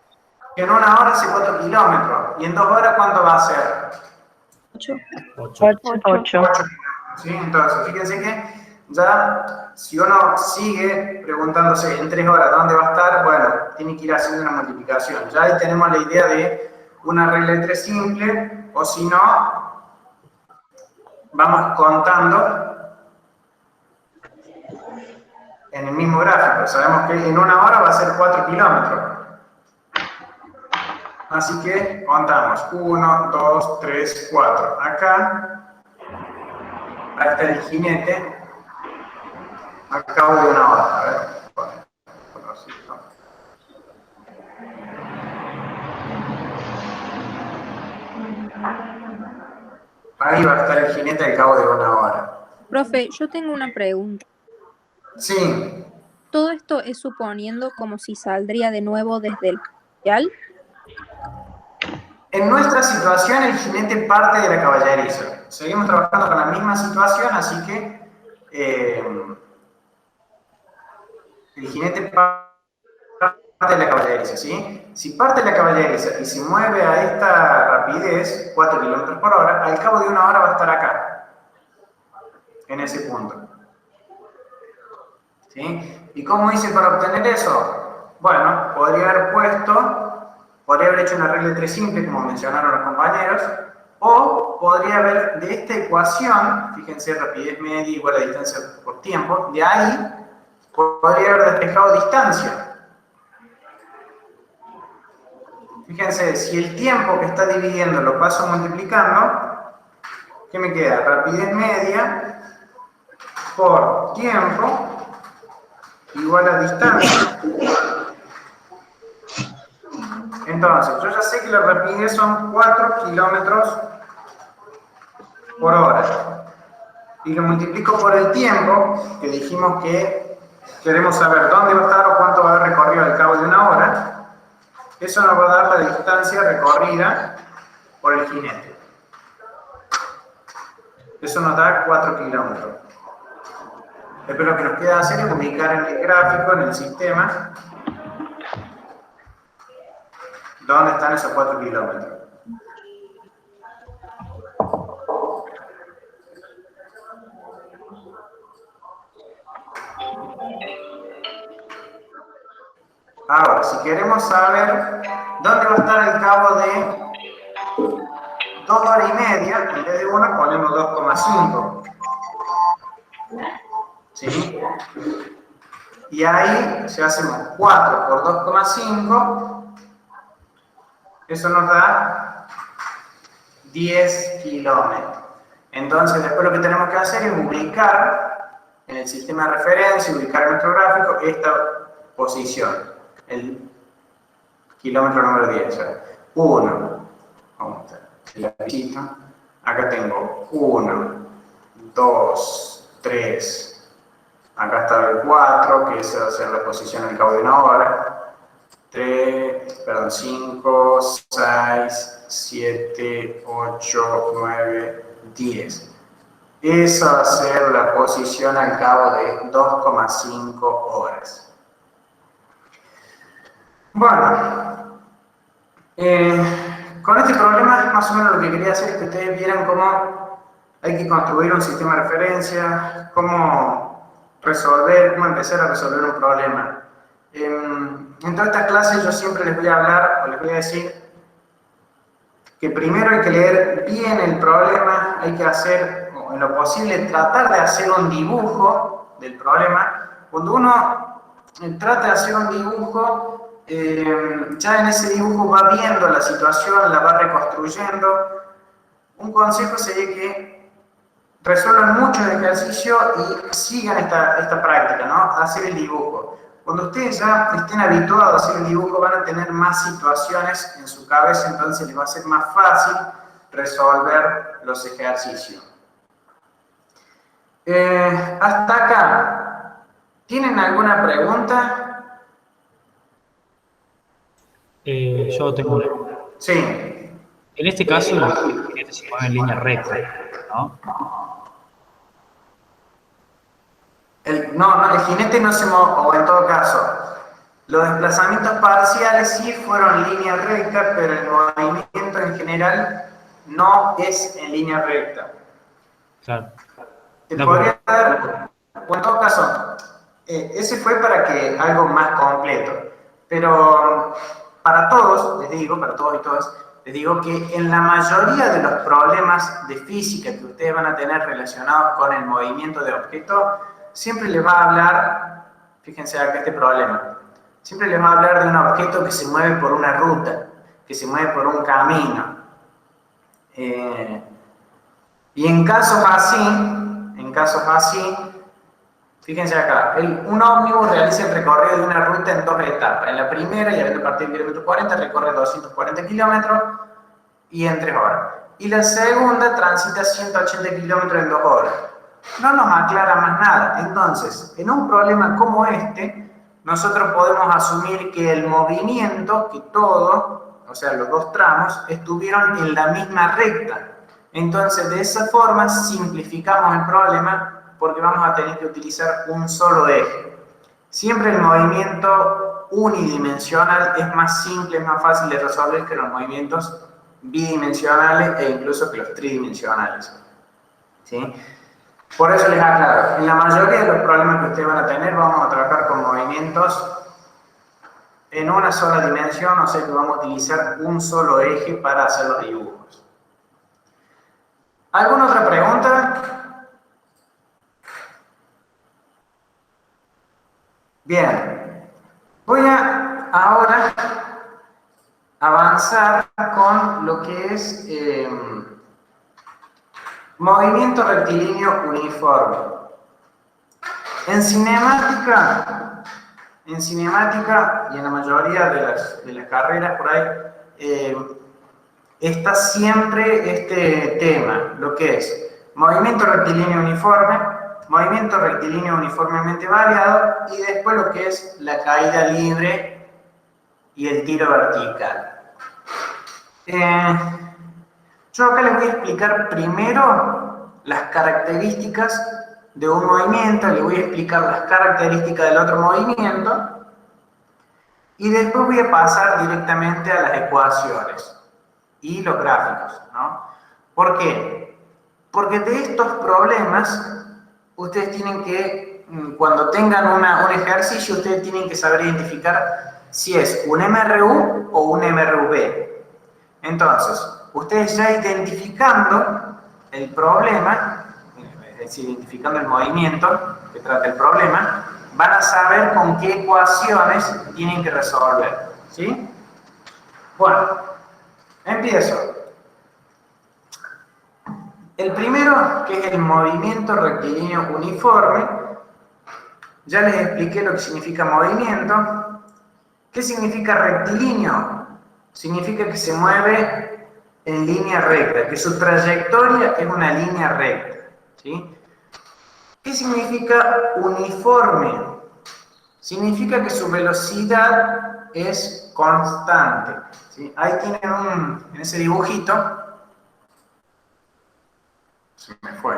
Que en 1 hora hace 4 kilómetros. ¿Y en 2 horas cuánto va a ser? 8. 8. ¿Sí? Entonces, fíjense que ya, si uno sigue preguntándose en 3 horas dónde va a estar, bueno, tiene que ir haciendo una multiplicación. Ya ahí tenemos la idea de una regla de 3 simple, o si no, vamos contando en el mismo gráfico. Sabemos que en una hora va a ser 4 kilómetros. Así que contamos 1, 2, 3, 4. Acá está el jinete al cabo de una hora. A ver. Ahí va a estar el jinete al cabo de una hora. Profe, yo tengo una pregunta. Sí. ¿Todo esto es suponiendo como si saldría de nuevo desde el inicial? En nuestra situación, el jinete parte de la caballeriza. Seguimos trabajando con la misma situación, así que el jinete parte de la caballeriza, ¿sí? Si parte de la caballeriza y se mueve a esta rapidez, 4 kilómetros por hora, al cabo de una hora va a estar acá, en ese punto. ¿Sí? ¿Y cómo hice para obtener eso? Bueno, podría haber hecho una regla de 3 simple, como mencionaron los compañeros, o podría haber de esta ecuación, fíjense, rapidez media igual a distancia por tiempo, de ahí podría haber despejado distancia. Fíjense, si el tiempo que está dividiendo lo paso multiplicando, ¿qué me queda? Rapidez media por tiempo igual a distancia. Entonces, yo ya sé que la rapidez son 4 kilómetros por hora. Y lo multiplico por el tiempo, que dijimos que queremos saber dónde va a estar o cuánto va a haber recorrido al cabo de una hora. Eso nos va a dar la distancia recorrida por el jinete. Eso nos da 4 kilómetros. Después lo que nos queda hacer es ubicar en el gráfico, en el sistema, dónde están esos 4 kilómetros. Ahora, si queremos saber dónde va a estar al cabo de 2 horas y media, en vez de 1 ponemos 2,5. ¿Sí? Y ahí, si hacemos 4 por 2,5, eso nos da 10 kilómetros. Entonces, después lo que tenemos que hacer es ubicar en el sistema de referencia, ubicar en nuestro gráfico esta posición, el kilómetro número 10. 1, vamos a hacer el lapicito. Acá tengo 1, 2, 3. Acá está el 4, que esa va a ser la posición al cabo de una hora. 5, 6, 7, 8, 9, 10. Esa va a ser la posición al cabo de 2,5 horas. Bueno, con este problema más o menos lo que quería hacer es que ustedes vieran cómo hay que construir un sistema de referencia, cómo empezar a resolver un problema. En todas estas clases yo siempre les voy a hablar, o les voy a decir, que primero hay que leer bien el problema, hay que hacer, o en lo posible, tratar de hacer un dibujo del problema. Cuando uno trata de hacer un dibujo, ya en ese dibujo va viendo la situación, la va reconstruyendo. Un consejo sería que resuelvan mucho el ejercicio y sigan esta práctica, ¿no? Hacer el dibujo. Cuando ustedes ya estén habituados a hacer el dibujo, van a tener más situaciones en su cabeza, entonces les va a ser más fácil resolver los ejercicios. Hasta acá, ¿tienen alguna pregunta? Yo tengo una. Sí. En este caso, el jinete se mueve en línea recta, ¿no? El jinete no se mueve, o en todo caso, los desplazamientos parciales sí fueron en línea recta, pero el movimiento en general no es en línea recta. Claro. Te podría dar, o en todo caso, ese fue para que algo más completo, pero para todos, les digo, para todos y todas, les digo que en la mayoría de los problemas de física que ustedes van a tener relacionados con el movimiento de objetos, siempre les va a hablar, fíjense acá este problema, siempre les va a hablar de un objeto que se mueve por una ruta, que se mueve por un camino. Y en casos así, fíjense acá, un ómnibus realiza el recorrido de una ruta en 2 etapas. En la primera, y habiendo partido del kilómetro 40, recorre 240 kilómetros y en 3 horas. Y la segunda transita 180 kilómetros en 2 horas. No nos aclara más nada. Entonces, en un problema como este, nosotros podemos asumir que el movimiento, que todo, o sea, los 2 tramos, estuvieron en la misma recta. Entonces, de esa forma, simplificamos el problema porque vamos a tener que utilizar un solo eje. Siempre el movimiento unidimensional es más simple, es más fácil de resolver que los movimientos bidimensionales e incluso que los tridimensionales. ¿Sí? Por eso les aclaro, en la mayoría de los problemas que ustedes van a tener vamos a trabajar con movimientos en una sola dimensión, o sea que vamos a utilizar un solo eje para hacer los dibujos. ¿Alguna otra pregunta? Bien, voy a ahora avanzar con lo que es movimiento rectilíneo uniforme. En cinemática y en la mayoría de las carreras por ahí, está siempre este tema, lo que es movimiento rectilíneo uniforme, movimiento rectilíneo uniformemente variado y después lo que es la caída libre y el tiro vertical. Yo acá les voy a explicar primero las características de un movimiento, les voy a explicar las características del otro movimiento y después voy a pasar directamente a las ecuaciones y los gráficos, ¿no? ¿Por qué? Porque de estos problemas ustedes tienen que, cuando tengan un ejercicio, ustedes tienen que saber identificar si es un MRU o un MRV. Entonces, ustedes ya identificando el problema, es decir, identificando el movimiento que trata el problema, van a saber con qué ecuaciones tienen que resolver, ¿sí? Bueno, empiezo. El primero, que es el movimiento rectilíneo uniforme, ya les expliqué lo que significa movimiento. ¿Qué significa rectilíneo? Significa que se mueve en línea recta, que su trayectoria es una línea recta, ¿sí? ¿Qué significa uniforme? Significa que su velocidad es constante, ¿sí? Ahí tienen en ese dibujito, se me fue.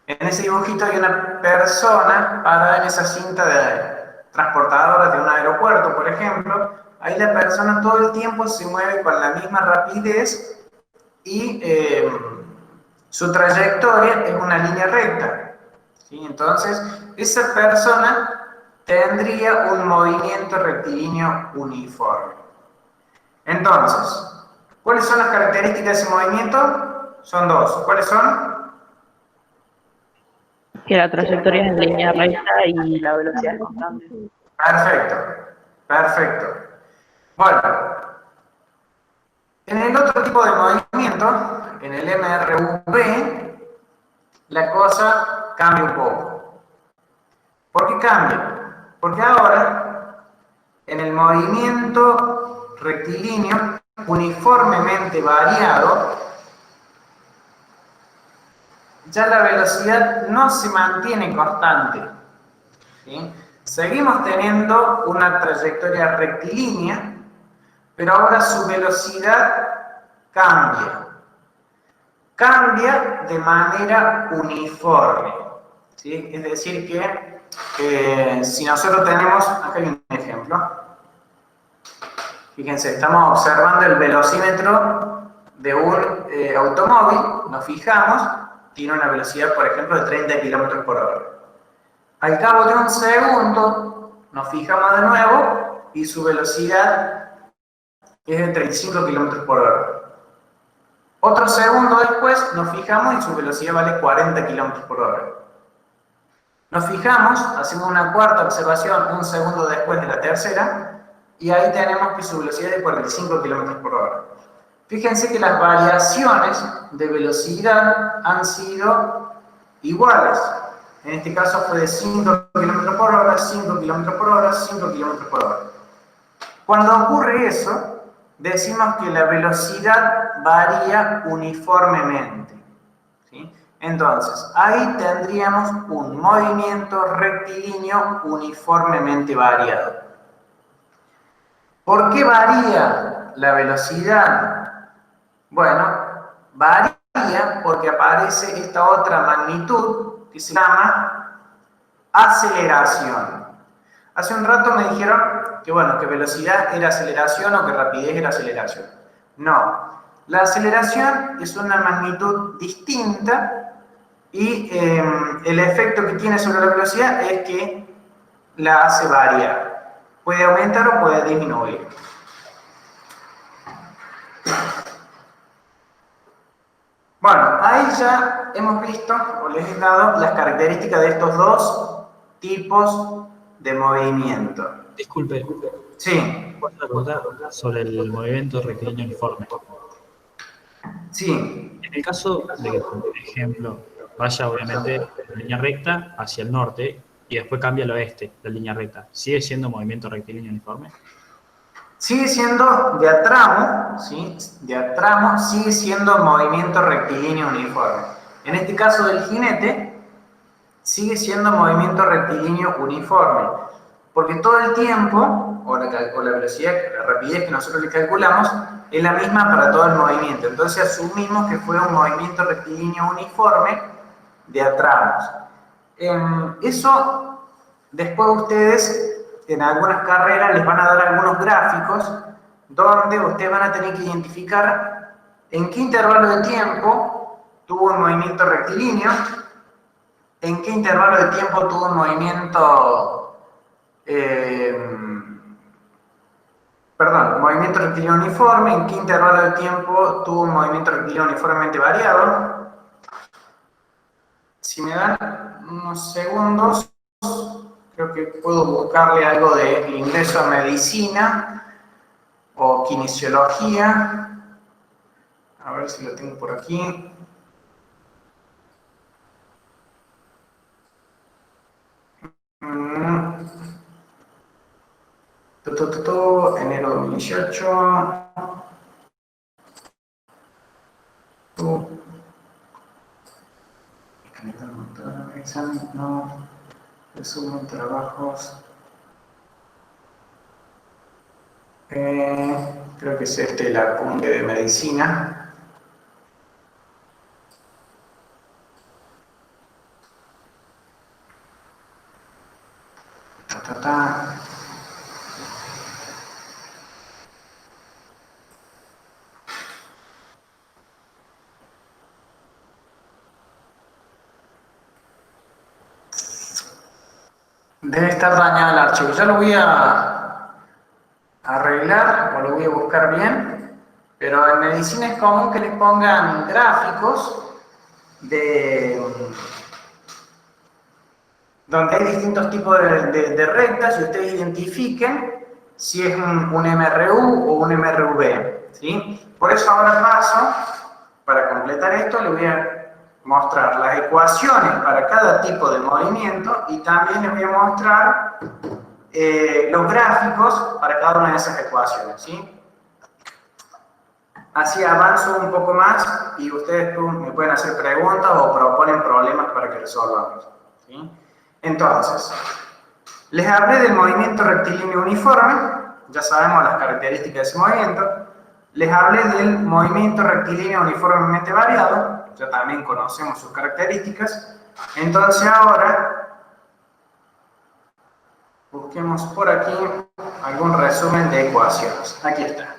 En ese dibujito hay una persona parada en esa cinta de transportadoras de un aeropuerto, por ejemplo. Ahí la persona todo el tiempo se mueve con la misma rapidez y su trayectoria es una línea recta, ¿sí? Entonces, esa persona tendría un movimiento rectilíneo uniforme. Entonces, ¿cuáles son las características de ese movimiento? Son 2. ¿Cuáles son? Que la trayectoria es en línea recta y la velocidad es constante. Perfecto, perfecto. Bueno, en el otro tipo de movimiento, en el MRV, la cosa cambia un poco. ¿Por qué cambia? Porque ahora, en el movimiento rectilíneo uniformemente variado, ya la velocidad no se mantiene constante, ¿sí? Seguimos teniendo una trayectoria rectilínea, pero ahora su velocidad cambia. Cambia de manera uniforme, ¿sí? Es decir que si nosotros tenemos, acá hay un ejemplo, fíjense, estamos observando el velocímetro de un automóvil, nos fijamos, tiene una velocidad, por ejemplo, de 30 km por hora. Al cabo de un segundo, nos fijamos de nuevo y su velocidad que es de 35 km por hora. Otro segundo después nos fijamos y su velocidad vale 40 km por hora. Nos fijamos, hacemos una cuarta observación un segundo después de la tercera, y ahí tenemos que su velocidad es de 45 km por hora. Fíjense que las variaciones de velocidad han sido iguales. En este caso fue de 5 km por hora, 5 km por hora, 5 km por hora. Cuando ocurre eso, decimos que la velocidad varía uniformemente, ¿sí? Entonces, ahí tendríamos un movimiento rectilíneo uniformemente variado. ¿Por qué varía la velocidad? Bueno, varía porque aparece esta otra magnitud que se llama aceleración. Hace un rato me dijeron que, bueno, que velocidad era aceleración o que rapidez era aceleración. No, la aceleración es una magnitud distinta y el efecto que tiene sobre la velocidad es que la hace variar. Puede aumentar o puede disminuir. Bueno, ahí ya hemos visto, o les he dado, las características de estos dos tipos de movimiento. Disculpe. Sí. ¿Puedo preguntar sobre el movimiento rectilíneo uniforme? Sí. En el caso de que, por ejemplo, vaya obviamente en línea recta hacia el norte y después cambia al oeste, la línea recta, ¿sigue siendo movimiento rectilíneo uniforme? Sigue siendo de a tramo, ¿sí? De a tramo sigue siendo movimiento rectilíneo uniforme. En este caso del jinete, sigue siendo movimiento rectilíneo uniforme, porque todo el tiempo, o la velocidad, la rapidez que nosotros le calculamos, es la misma para todo el movimiento. Entonces asumimos que fue un movimiento rectilíneo uniforme de a tramos. Eso, después ustedes, en algunas carreras, les van a dar algunos gráficos donde ustedes van a tener que identificar en qué intervalo de tiempo tuvo un movimiento rectilíneo, en qué intervalo de tiempo tuvo un movimiento, movimiento rectilíneo uniforme, en qué intervalo de tiempo tuvo un movimiento rectilíneo uniformemente variado. Si me dan unos segundos, creo que puedo buscarle algo de ingreso a medicina o kinesiología. A ver si lo tengo por aquí. Enero 2018. Examen, no. Resumen, trabajos. Creo que es el apunte de medicina. Debe estar dañado el archivo. Ya lo voy a arreglar o lo voy a buscar bien, pero en medicina es común que les pongan gráficos donde hay distintos tipos de rectas y ustedes identifiquen si es un MRU o un MRV, ¿sí? Por eso ahora paso, para completar esto, les voy a mostrar las ecuaciones para cada tipo de movimiento y también les voy a mostrar los gráficos para cada una de esas ecuaciones, ¿sí? Así avanzo un poco más y ustedes me pueden hacer preguntas o proponen problemas para que resolvamos, ¿sí? Entonces, les hablé del movimiento rectilíneo uniforme, ya sabemos las características de ese movimiento. Les hablé del movimiento rectilíneo uniformemente variado, ya también conocemos sus características. Entonces ahora, busquemos por aquí algún resumen de ecuaciones. Aquí está.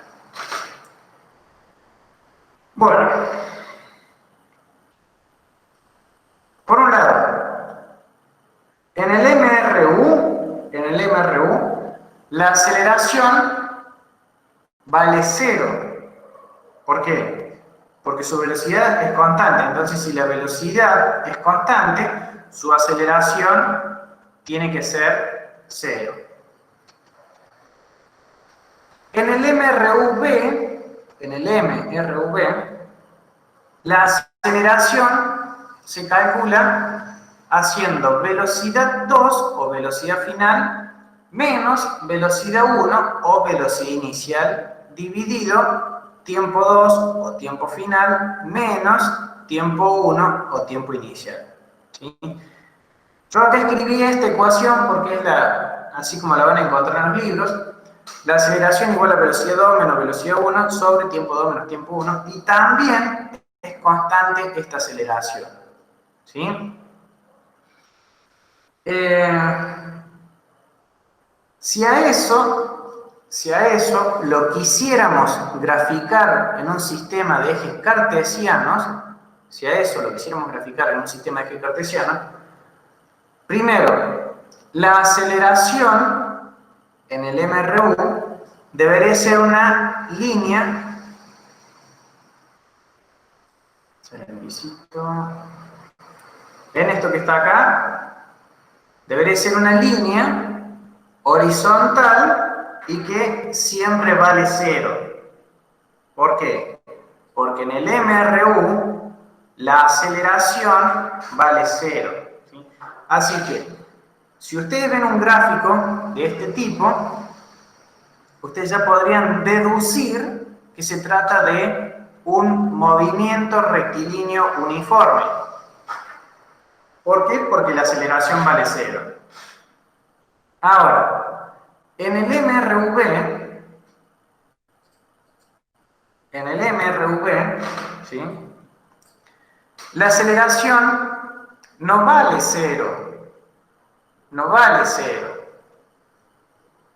Bueno, por un lado, en el MRU, la aceleración vale 0. ¿Por qué? Porque su velocidad es constante. Entonces, si la velocidad es constante, su aceleración tiene que ser 0. En el MRV, la aceleración se calcula haciendo velocidad 2 o velocidad final menos velocidad 1 o velocidad inicial dividido tiempo 2 o tiempo final menos tiempo 1 o tiempo inicial. ¿Sí? Yo acá escribí esta ecuación porque es así como la van a encontrar en los libros. La aceleración igual a velocidad 2 menos velocidad 1 sobre tiempo 2 menos tiempo 1, y también es constante esta aceleración. ¿Sí? Si a eso lo quisiéramos graficar en un sistema de ejes cartesianos, primero, la aceleración en el MRU debería ser una línea. ¿Ven esto que está acá? Debería ser una línea horizontal y que siempre vale 0. ¿Por qué? Porque en el MRU la aceleración vale 0. ¿Sí? Así que, si ustedes ven un gráfico de este tipo, ustedes ya podrían deducir que se trata de un movimiento rectilíneo uniforme. ¿Por qué? Porque la aceleración vale 0. Ahora, en el MRV, ¿sí? La aceleración no vale 0. No vale 0.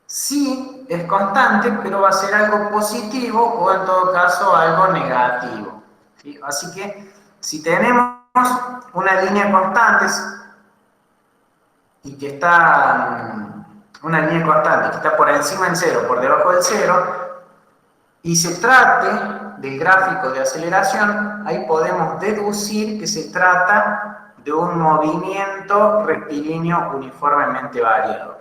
Sí es constante, pero va a ser algo positivo o en todo caso algo negativo. ¿Sí? Así que si tenemos una línea constante y que está por encima del 0, por debajo del 0, y se trate del gráfico de aceleración, ahí podemos deducir que se trata de un movimiento rectilíneo uniformemente variado.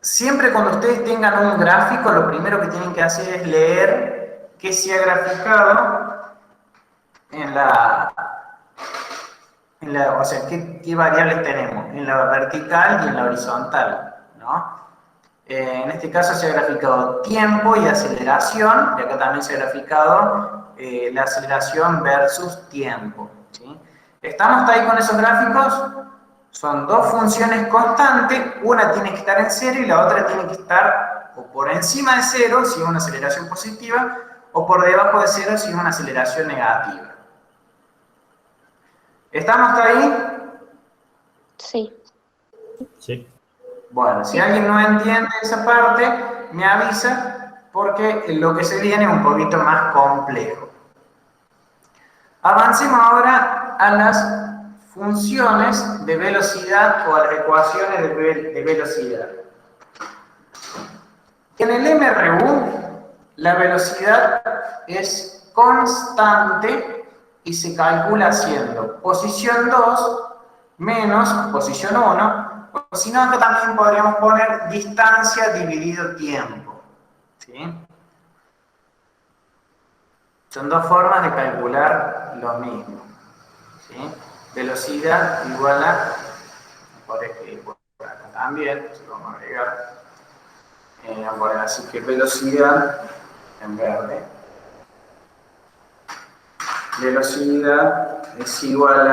Siempre cuando ustedes tengan un gráfico, lo primero que tienen que hacer es leer qué se ha graficado o sea, qué variables tenemos en la vertical y en la horizontal, ¿no? En este caso se ha graficado tiempo y aceleración, y acá también se ha graficado la aceleración versus tiempo, ¿sí? ¿Estamos hasta ahí con esos gráficos? Son dos funciones constantes, una tiene que estar en 0 y la otra tiene que estar o por encima de 0 si es una aceleración positiva, o por debajo de 0 si es una aceleración negativa. ¿Estamos hasta ahí? Sí. Sí. Bueno, si alguien no entiende esa parte, me avisa, porque lo que se viene es un poquito más complejo. Avancemos ahora a las funciones de velocidad o a las ecuaciones de velocidad. En el MRU, la velocidad es constante y se calcula haciendo posición 2 menos posición 1, o si no, acá también podríamos poner distancia dividido tiempo. ¿Sí? Son dos formas de calcular lo mismo. ¿Sí? Velocidad igual a, por acá también, se lo vamos a agregar. Vamos a poner así que velocidad en verde. Velocidad es igual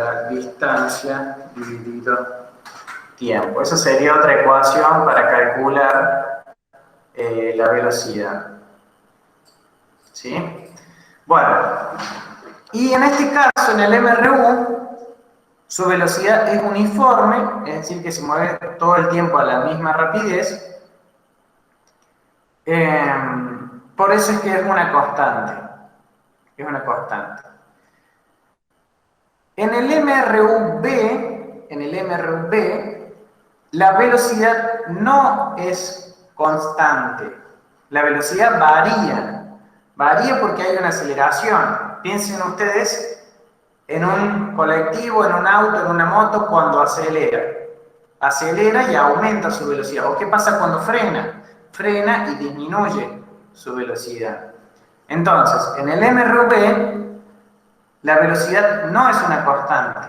a distancia dividido tiempo. Esa sería otra ecuación para calcular la velocidad. ¿Sí? Bueno, y en este caso, en el MRU, su velocidad es uniforme, es decir, que se mueve todo el tiempo a la misma rapidez. Por eso es que es una constante. Es una constante. En el MRV, la velocidad no es constante. La velocidad varía. Varía porque hay una aceleración. Piensen ustedes en un colectivo, en un auto, en una moto, cuando acelera. Acelera y aumenta su velocidad. ¿O qué pasa cuando frena? Frena y disminuye su velocidad. Entonces, en el MRV, la velocidad no es una constante.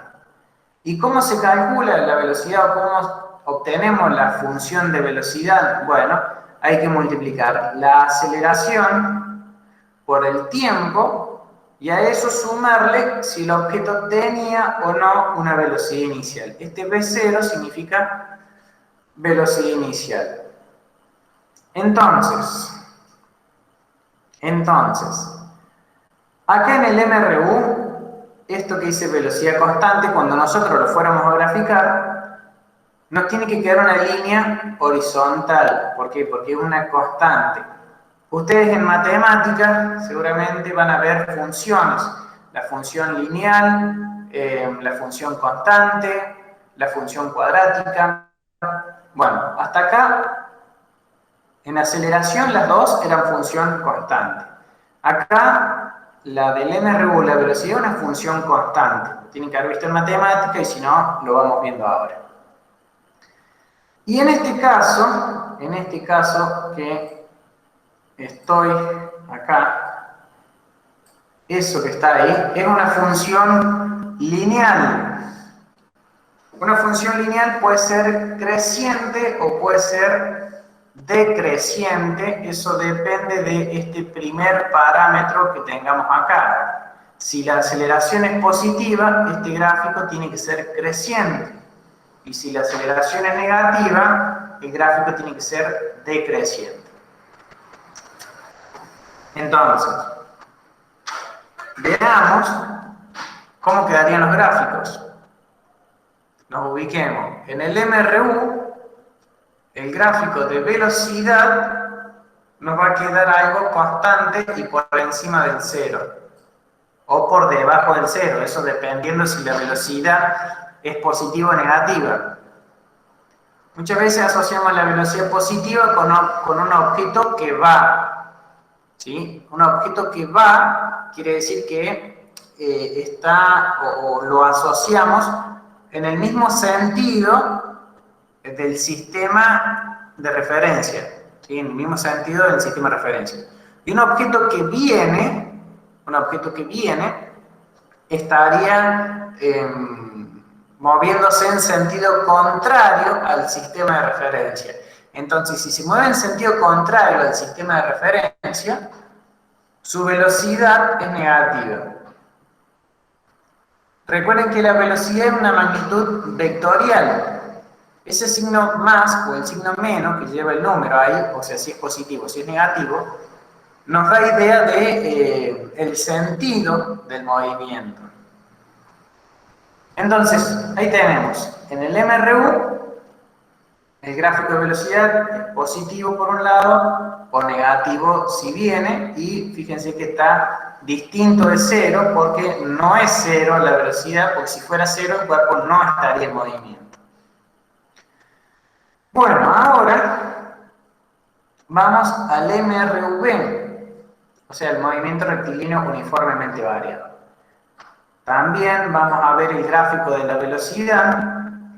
¿Y cómo se calcula la velocidad o cómo obtenemos la función de velocidad? Bueno, hay que multiplicar la aceleración por el tiempo y a eso sumarle si el objeto tenía o no una velocidad inicial. Este V0 significa velocidad inicial. Entonces, acá en el MRU, esto que dice velocidad constante, cuando nosotros lo fuéramos a graficar, nos tiene que quedar una línea horizontal. ¿Por qué? Porque es una constante. Ustedes en matemáticas seguramente van a ver funciones. La función lineal, la función constante, la función cuadrática. Bueno, hasta acá, en aceleración las dos eran función constante. Acá, la del MRU, la velocidad, es una función constante. Tienen que haber visto en matemática y si no, lo vamos viendo ahora. Y en este caso que estoy acá, eso que está ahí, es una función lineal. Una función lineal puede ser creciente o puede ser decreciente, eso depende de este primer parámetro que tengamos acá. Si la aceleración es positiva, este gráfico tiene que ser creciente. Y si la aceleración es negativa, el gráfico tiene que ser decreciente. Entonces, veamos cómo quedarían los gráficos. Nos ubiquemos. En el MRU, el gráfico de velocidad nos va a quedar algo constante y por encima del cero. O por debajo del cero, eso dependiendo si la velocidad es positiva o negativa. Muchas veces asociamos la velocidad positiva con un objeto que va. ¿Sí? Un objeto que va quiere decir que está o lo asociamos en el mismo sentido del sistema de referencia, ¿sí? En el mismo sentido del sistema de referencia. Y un objeto que viene estaría moviéndose en sentido contrario al sistema de referencia. Entonces, si se mueve en sentido contrario al sistema de referencia, su velocidad es negativa. Recuerden que la velocidad es una magnitud vectorial. Ese signo más o el signo menos que lleva el número ahí, o sea, si es positivo o si es negativo, nos da idea de el sentido del movimiento. Entonces, ahí tenemos, en el MRU, el gráfico de velocidad es positivo por un lado, o negativo si viene, y fíjense que está distinto de cero, porque no es cero la velocidad, porque si fuera cero el cuerpo no estaría en movimiento. Bueno, ahora vamos al MRV, o sea, el movimiento rectilíneo uniformemente variado. También vamos a ver el gráfico de la velocidad,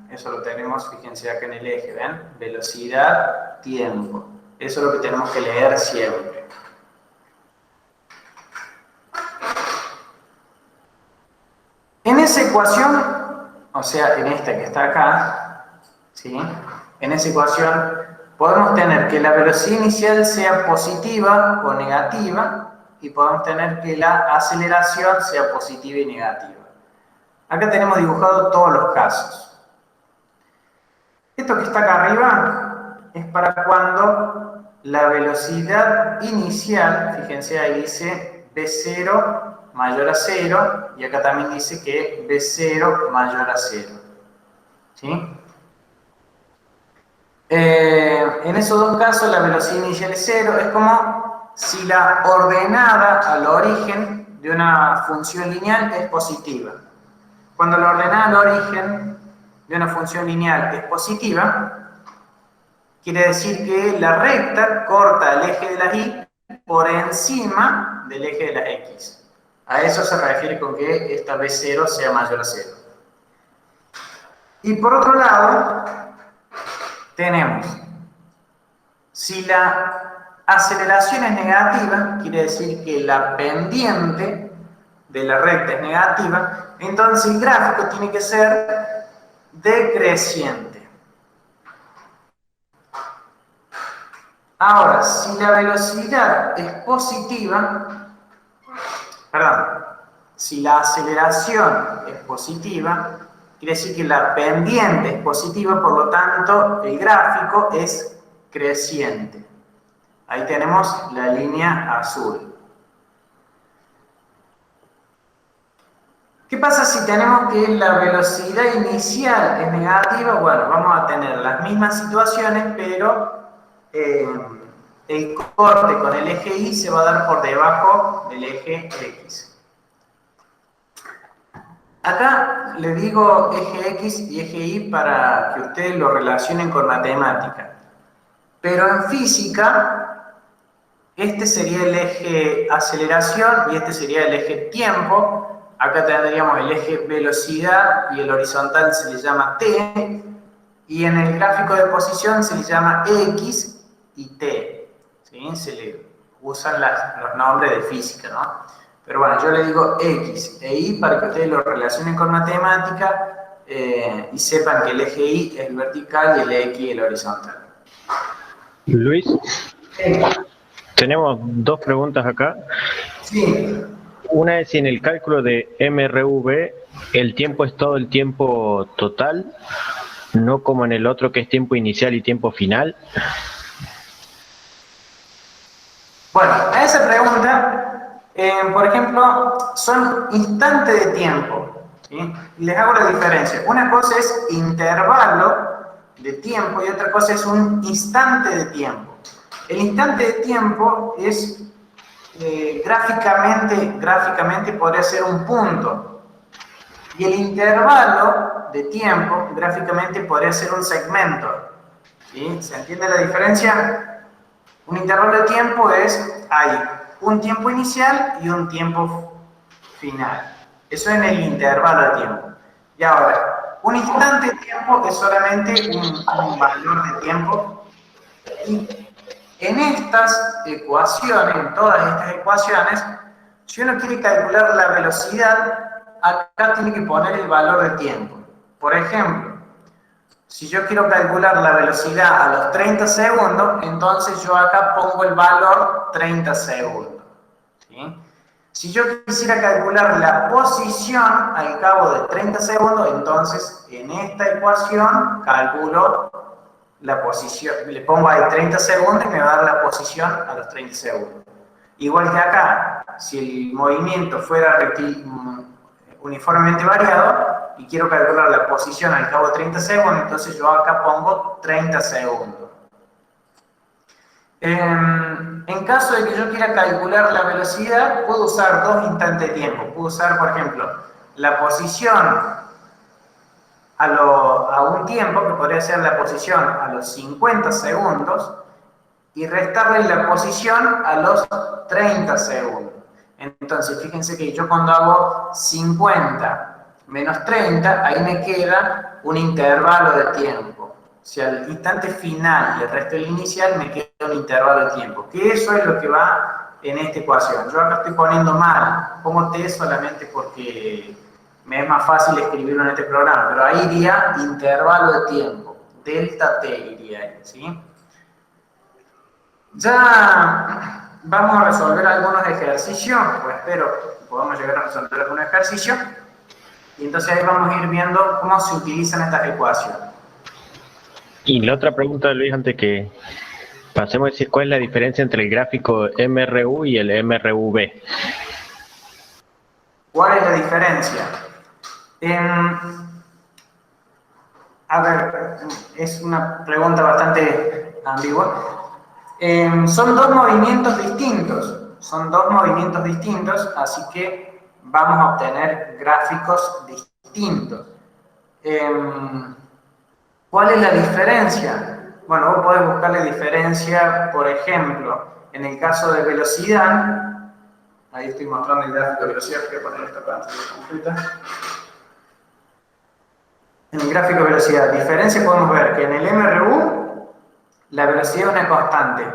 eso lo tenemos, fíjense acá en el eje, ¿ven? Velocidad, tiempo. Eso es lo que tenemos que leer siempre. En esa ecuación, o sea, en esta que está acá, ¿sí? En esa ecuación podemos tener que la velocidad inicial sea positiva o negativa y podemos tener que la aceleración sea positiva y negativa. Acá tenemos dibujado todos los casos. Esto que está acá arriba es para cuando la velocidad inicial, fíjense ahí dice V0 mayor a 0 y acá también dice que V0 mayor a 0. ¿Sí? En esos dos casos la velocidad inicial es 0, es como si la ordenada al origen de una función lineal es positiva. Cuando la ordenada al origen de una función lineal es positiva, quiere decir que la recta corta el eje de las y por encima del eje de las x. A eso se refiere con que esta b0 sea mayor a 0. Y por otro lado, tenemos, si la aceleración es negativa, quiere decir que la pendiente de la recta es negativa, entonces el gráfico tiene que ser decreciente. Ahora, si la velocidad es positiva, perdón, si la aceleración es positiva, quiere decir que la pendiente es positiva, por lo tanto, el gráfico es creciente. Ahí tenemos la línea azul. ¿Qué pasa si tenemos que la velocidad inicial es negativa? Bueno, vamos a tener las mismas situaciones, pero el corte con el eje Y se va a dar por debajo del eje X. Acá le digo eje X y eje Y para que ustedes lo relacionen con matemática. Pero en física, este sería el eje aceleración y este sería el eje tiempo. Acá tendríamos el eje velocidad y el horizontal se le llama T. Y en el gráfico de posición se le llama X y T. ¿Sí? Se le usan los nombres de física, ¿no? Pero bueno, yo le digo X e Y para que ustedes lo relacionen con matemática y sepan que el eje Y es el vertical y el X el horizontal. Luis, tenemos dos preguntas acá. Sí. Una es si en el cálculo de MRV el tiempo es todo el tiempo total, no como en el otro que es tiempo inicial y tiempo final. Bueno, a esa pregunta, por ejemplo, son instantes de tiempo. ¿Sí? Y les hago la diferencia. Una cosa es intervalo de tiempo y otra cosa es un instante de tiempo. El instante de tiempo es gráficamente podría ser un punto. Y el intervalo de tiempo gráficamente podría ser un segmento. ¿Sí? ¿Se entiende la diferencia? Un intervalo de tiempo hay un tiempo inicial y un tiempo final. Eso en el intervalo de tiempo. Y ahora, un instante de tiempo es solamente un valor de tiempo. Y en estas ecuaciones, en todas estas ecuaciones, si uno quiere calcular la velocidad, acá tiene que poner el valor de tiempo. Por ejemplo, si yo quiero calcular la velocidad a los 30 segundos, entonces yo acá pongo el valor 30 segundos. ¿Sí? Si yo quisiera calcular la posición al cabo de 30 segundos, entonces en esta ecuación calculo la posición, le pongo ahí 30 segundos y me va a dar la posición a los 30 segundos. Igual que acá, si el movimiento fuera uniformemente variado y quiero calcular la posición al cabo de 30 segundos, entonces yo acá pongo 30 segundos. En caso de que yo quiera calcular la velocidad, puedo usar dos instantes de tiempo. Puedo usar, por ejemplo, la posición a un tiempo, que podría ser la posición a los 50 segundos, y restarle la posición a los 30 segundos. Entonces, fíjense que yo cuando hago 50 menos 30, ahí me queda un intervalo de tiempo. Si al instante final le resto el inicial, me queda un intervalo de tiempo. Que eso es lo que va en esta ecuación. Yo acá estoy poniendo mal, pongo T solamente porque me es más fácil escribirlo en este programa, pero ahí iría intervalo de tiempo, delta T iría ahí, ¿sí? Ya vamos a resolver algunos ejercicios, pues espero que podamos llegar a resolver algunos ejercicios, y entonces ahí vamos a ir viendo cómo se utilizan estas ecuaciones. Y la otra pregunta, Luis, antes que pasemos a decir cuál es la diferencia entre el gráfico MRU y el MRV. ¿Cuál es la diferencia? A ver, es una pregunta bastante ambigua. Son dos movimientos distintos, así que vamos a obtener gráficos distintos. distintos. ¿Cuál es la diferencia? Bueno, vos podés buscarle diferencia, por ejemplo, en el caso de velocidad. Ahí estoy mostrando el gráfico de velocidad, voy a poner esta pantalla completa. En el gráfico de velocidad, diferencia, podemos ver que en el MRU la velocidad es una constante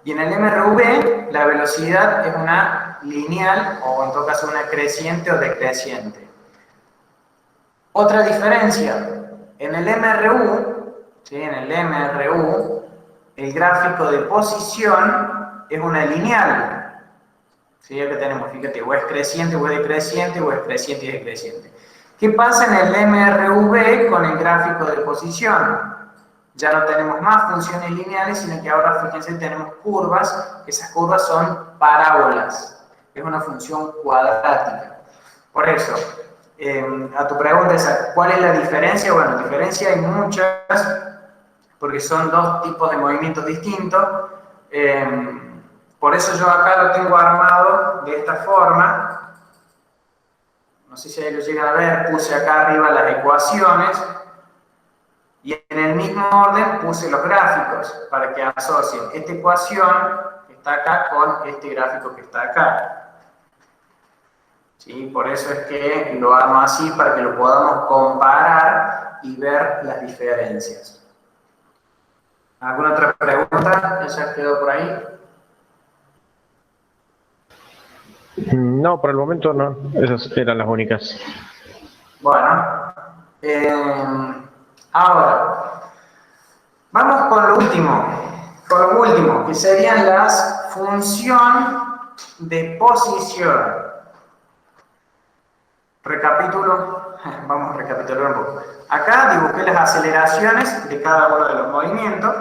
y en el MRV la velocidad es una lineal o en todo caso una creciente o decreciente. Otra diferencia, en el MRU, ¿sí? En el MRU el gráfico de posición es una lineal. ¿Sí? Ya que tenemos, fíjate, o es creciente o es decreciente, o es creciente y decreciente. ¿Qué pasa en el MRV con el gráfico de posición? Ya no tenemos más funciones lineales, sino que ahora, fíjense, tenemos curvas. Esas curvas son parábolas. Es una función cuadrática. Por eso, a tu pregunta esa, ¿cuál es la diferencia? Bueno, diferencia hay muchas, porque son dos tipos de movimientos distintos. Por eso yo acá lo tengo armado de esta forma. No sé si ahí lo llegan a ver, puse acá arriba las ecuaciones y en el mismo orden puse los gráficos para que asocien esta ecuación que está acá con este gráfico que está acá. ¿Sí? Por eso es que lo armo así para que lo podamos comparar y ver las diferencias. ¿Alguna otra pregunta? ¿Ya quedó por ahí? No, por el momento no. Esas eran las únicas. Bueno, ahora, vamos con lo último, que serían las funciones de posición. Recapitulo, vamos a recapitular un poco. Acá dibujé las aceleraciones de cada uno de los movimientos.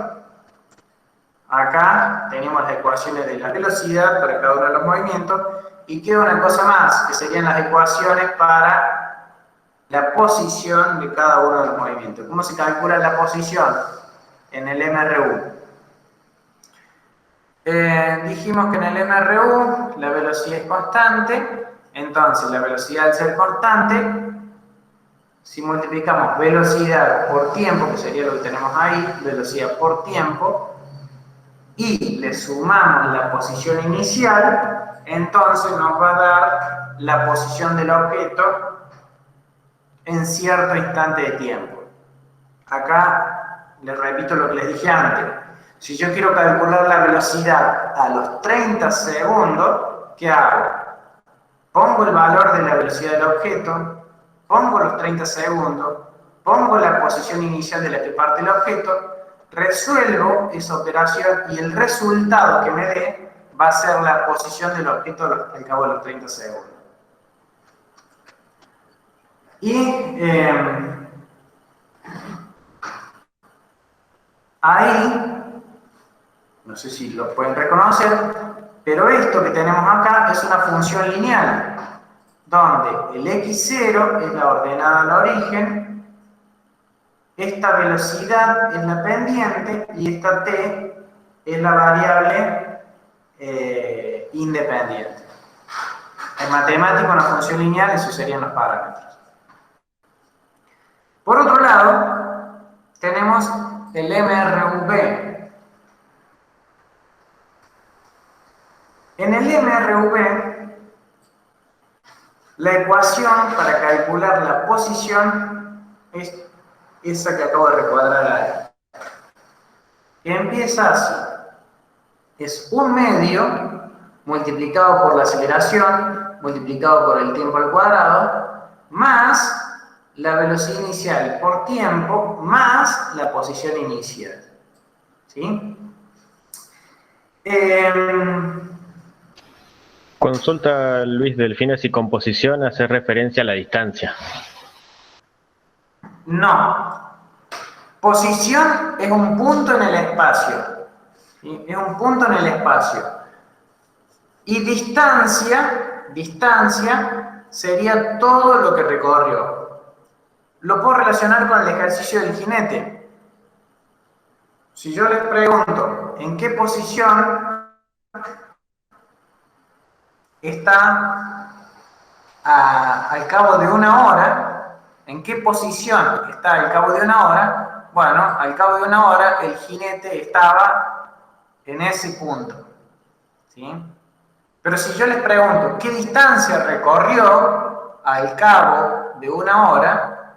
Acá tenemos las ecuaciones de la velocidad para cada uno de los movimientos. Y queda una cosa más, que serían las ecuaciones para la posición de cada uno de los movimientos. ¿Cómo se calcula la posición en el MRU? Dijimos que en el MRU la velocidad es constante. Entonces, la velocidad al ser constante, si multiplicamos velocidad por tiempo, que sería lo que tenemos ahí, velocidad por tiempo, y le sumamos la posición inicial, entonces nos va a dar la posición del objeto en cierto instante de tiempo. Acá les repito lo que les dije antes. Si yo quiero calcular la velocidad a los 30 segundos, ¿qué hago? Pongo el valor de la velocidad del objeto, pongo los 30 segundos, pongo la posición inicial de la que parte el objeto, resuelvo esa operación y el resultado que me dé va a ser la posición del objeto al cabo de los 30 segundos. Y ahí, no sé si lo pueden reconocer, pero esto que tenemos acá es una función lineal, donde el x0 es la ordenada al origen, esta velocidad es la pendiente y esta t es la variable independiente. En matemática, una función lineal, esos serían los parámetros. Por otro lado, tenemos el MRV. En el MRV, la ecuación para calcular la posición es esa que acabo de recuadrar ahí. Que empieza así. Es un medio multiplicado por la aceleración, multiplicado por el tiempo al cuadrado, más la velocidad inicial por tiempo, más la posición inicial. ¿Sí? Consulta Luis Delfino si composición hace referencia a la distancia. No. Posición es un punto en el espacio. ¿Sí? Es un punto en el espacio. Y distancia sería todo lo que recorrió. Lo puedo relacionar con el ejercicio del jinete. Si yo les pregunto en qué posición está al cabo de una hora, ¿En qué posición está al cabo de una hora? Bueno, al cabo de una hora el jinete estaba en ese punto, ¿sí? Pero si yo les pregunto, ¿qué distancia recorrió al cabo de una hora?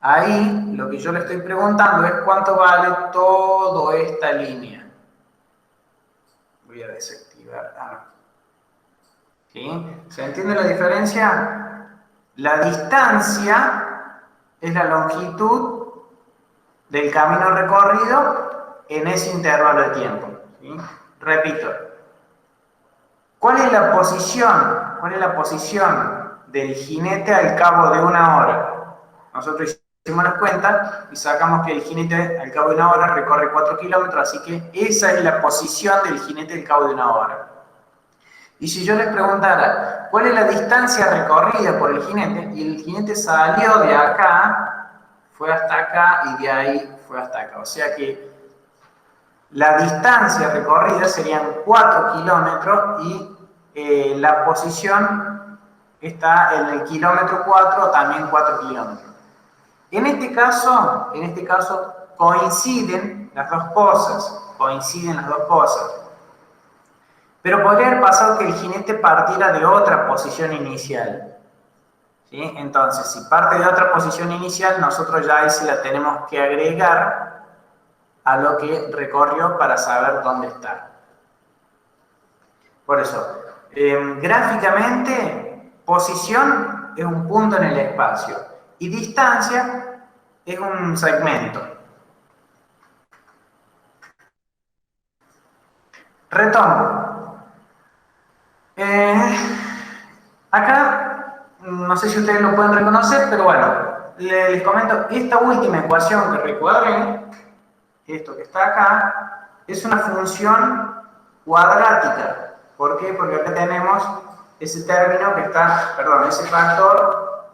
Ahí lo que yo le estoy preguntando es cuánto vale toda esta línea. Voy a desactivar. ¿Sí? ¿Se entiende la diferencia? La distancia es la longitud del camino recorrido en ese intervalo de tiempo. ¿Sí? Repito. ¿Cuál es la posición? ¿Cuál es la posición del jinete al cabo de una hora? Nosotros hicimos las cuentas y sacamos que el jinete al cabo de una hora recorre 4 kilómetros, así que esa es la posición del jinete al cabo de una hora. Y si yo les preguntara, ¿cuál es la distancia recorrida por el jinete? Y el jinete salió de acá, fue hasta acá y de ahí fue hasta acá. O sea que la distancia recorrida serían 4 kilómetros y la posición está en el kilómetro 4 o también 4 kilómetros. En este caso coinciden las dos cosas. Pero podría haber pasado que el jinete partiera de otra posición inicial. ¿Sí? Entonces, si parte de otra posición inicial, nosotros ya ahí sí la tenemos que agregar a lo que recorrió para saber dónde está. Por eso, gráficamente, posición es un punto en el espacio y distancia es un segmento. Retomo. Acá, no sé si ustedes lo pueden reconocer, pero bueno, les comento, esta última ecuación que recuerden, esto que está acá, es una función cuadrática. ¿Por qué? Porque acá tenemos ese término que está, ese factor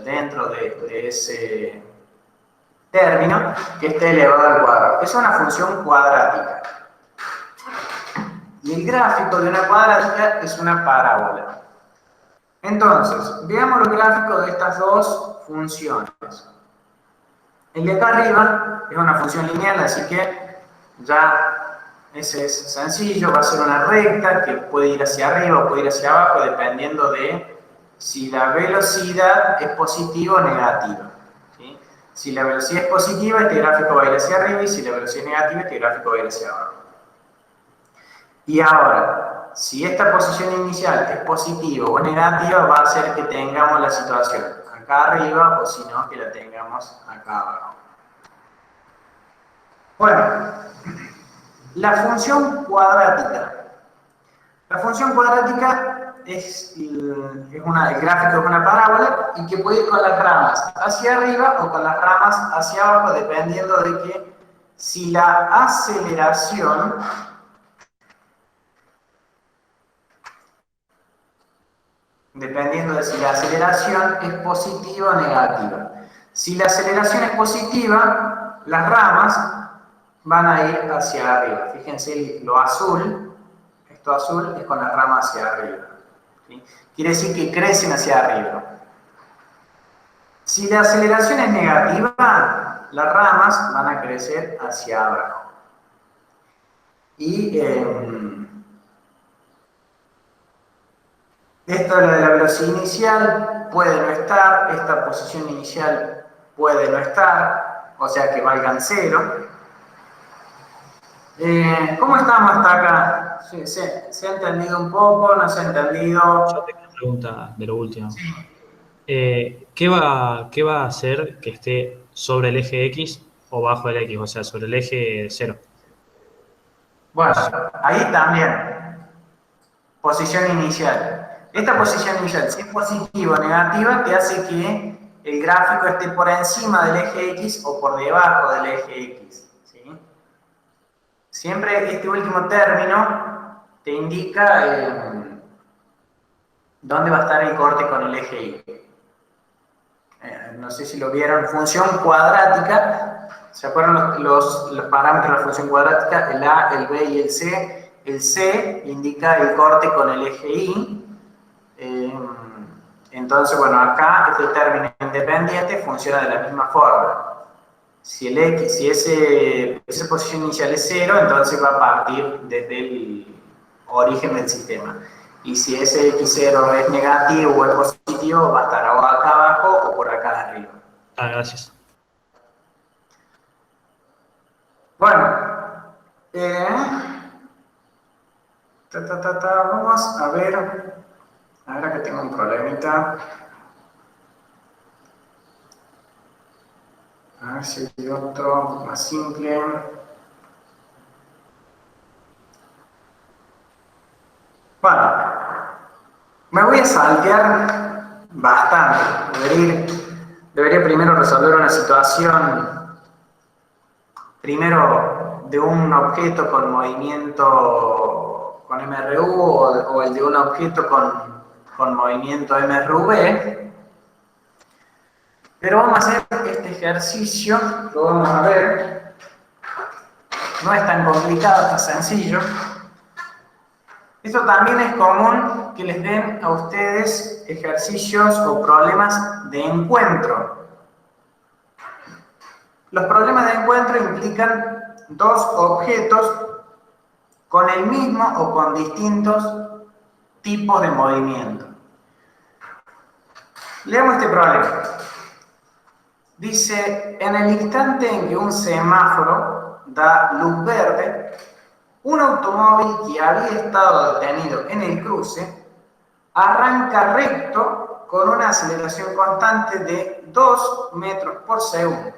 dentro de ese término que está elevado al cuadrado. Es una función cuadrática. Y el gráfico de una cuadrática es una parábola. Entonces, veamos los gráficos de estas dos funciones. El de acá arriba es una función lineal, así que ya ese es sencillo, va a ser una recta que puede ir hacia arriba o puede ir hacia abajo dependiendo de si la velocidad es positiva o negativa. ¿Sí? Si la velocidad es positiva, este gráfico va a ir hacia arriba, y si la velocidad es negativa, este gráfico va a ir hacia abajo. Y ahora, si esta posición inicial es positiva o negativa, va a hacer que tengamos la situación acá arriba o si no, que la tengamos acá abajo. Bueno, la función cuadrática. La función cuadrática es el gráfico de una parábola y que puede ir con las ramas hacia arriba o con las ramas hacia abajo, dependiendo de que si la aceleración es positiva o negativa. Si la aceleración es positiva, las ramas van a ir hacia arriba. Fíjense, lo azul, esto azul es con las ramas hacia arriba. ¿Sí? Quiere decir que crecen hacia arriba. Si la aceleración es negativa, las ramas van a crecer hacia abajo. Y esto de la velocidad inicial puede no estar, esta posición inicial puede no estar, o sea que valgan 0. ¿Cómo estamos hasta acá? ¿Se ha entendido un poco? ¿No se ha entendido? Yo tengo una pregunta de lo último. ¿Qué va a hacer que esté sobre el eje X o bajo el X? O sea, sobre el eje 0. Bueno, ahí también. Posición inicial. Esta posición inicial, si es positiva o negativa, te hace que el gráfico esté por encima del eje X o por debajo del eje X. ¿Sí? Siempre este último término te indica dónde va a estar el corte con el eje Y. No sé si lo vieron, función cuadrática. ¿Se acuerdan los parámetros de la función cuadrática? El A, el B y el C. El C indica el corte con el eje Y. Entonces, bueno, acá este término independiente funciona de la misma forma. Si el X, si esa posición inicial es 0, entonces va a partir desde el origen del sistema. Y si ese X0 es negativo o es positivo, va a estar o acá abajo o por acá arriba. Ah, gracias. Bueno, vamos a ver. Ahora que tengo un problemita. A ver si hay otro más simple. Bueno, me voy a saltear bastante. Debería primero resolver una situación, primero de un objeto con movimiento con MRU o el de un objeto con movimiento MRV. Pero vamos a hacer este ejercicio, lo vamos a ver. No es tan complicado, tan sencillo. Esto también es común que les den a ustedes ejercicios o problemas de encuentro. Los problemas de encuentro implican dos objetos con el mismo o con distintos tipos de movimiento. Leamos este problema. Dice, en el instante en que un semáforo da luz verde, un automóvil que había estado detenido en el cruce arranca recto con una aceleración constante de 2 metros por segundo.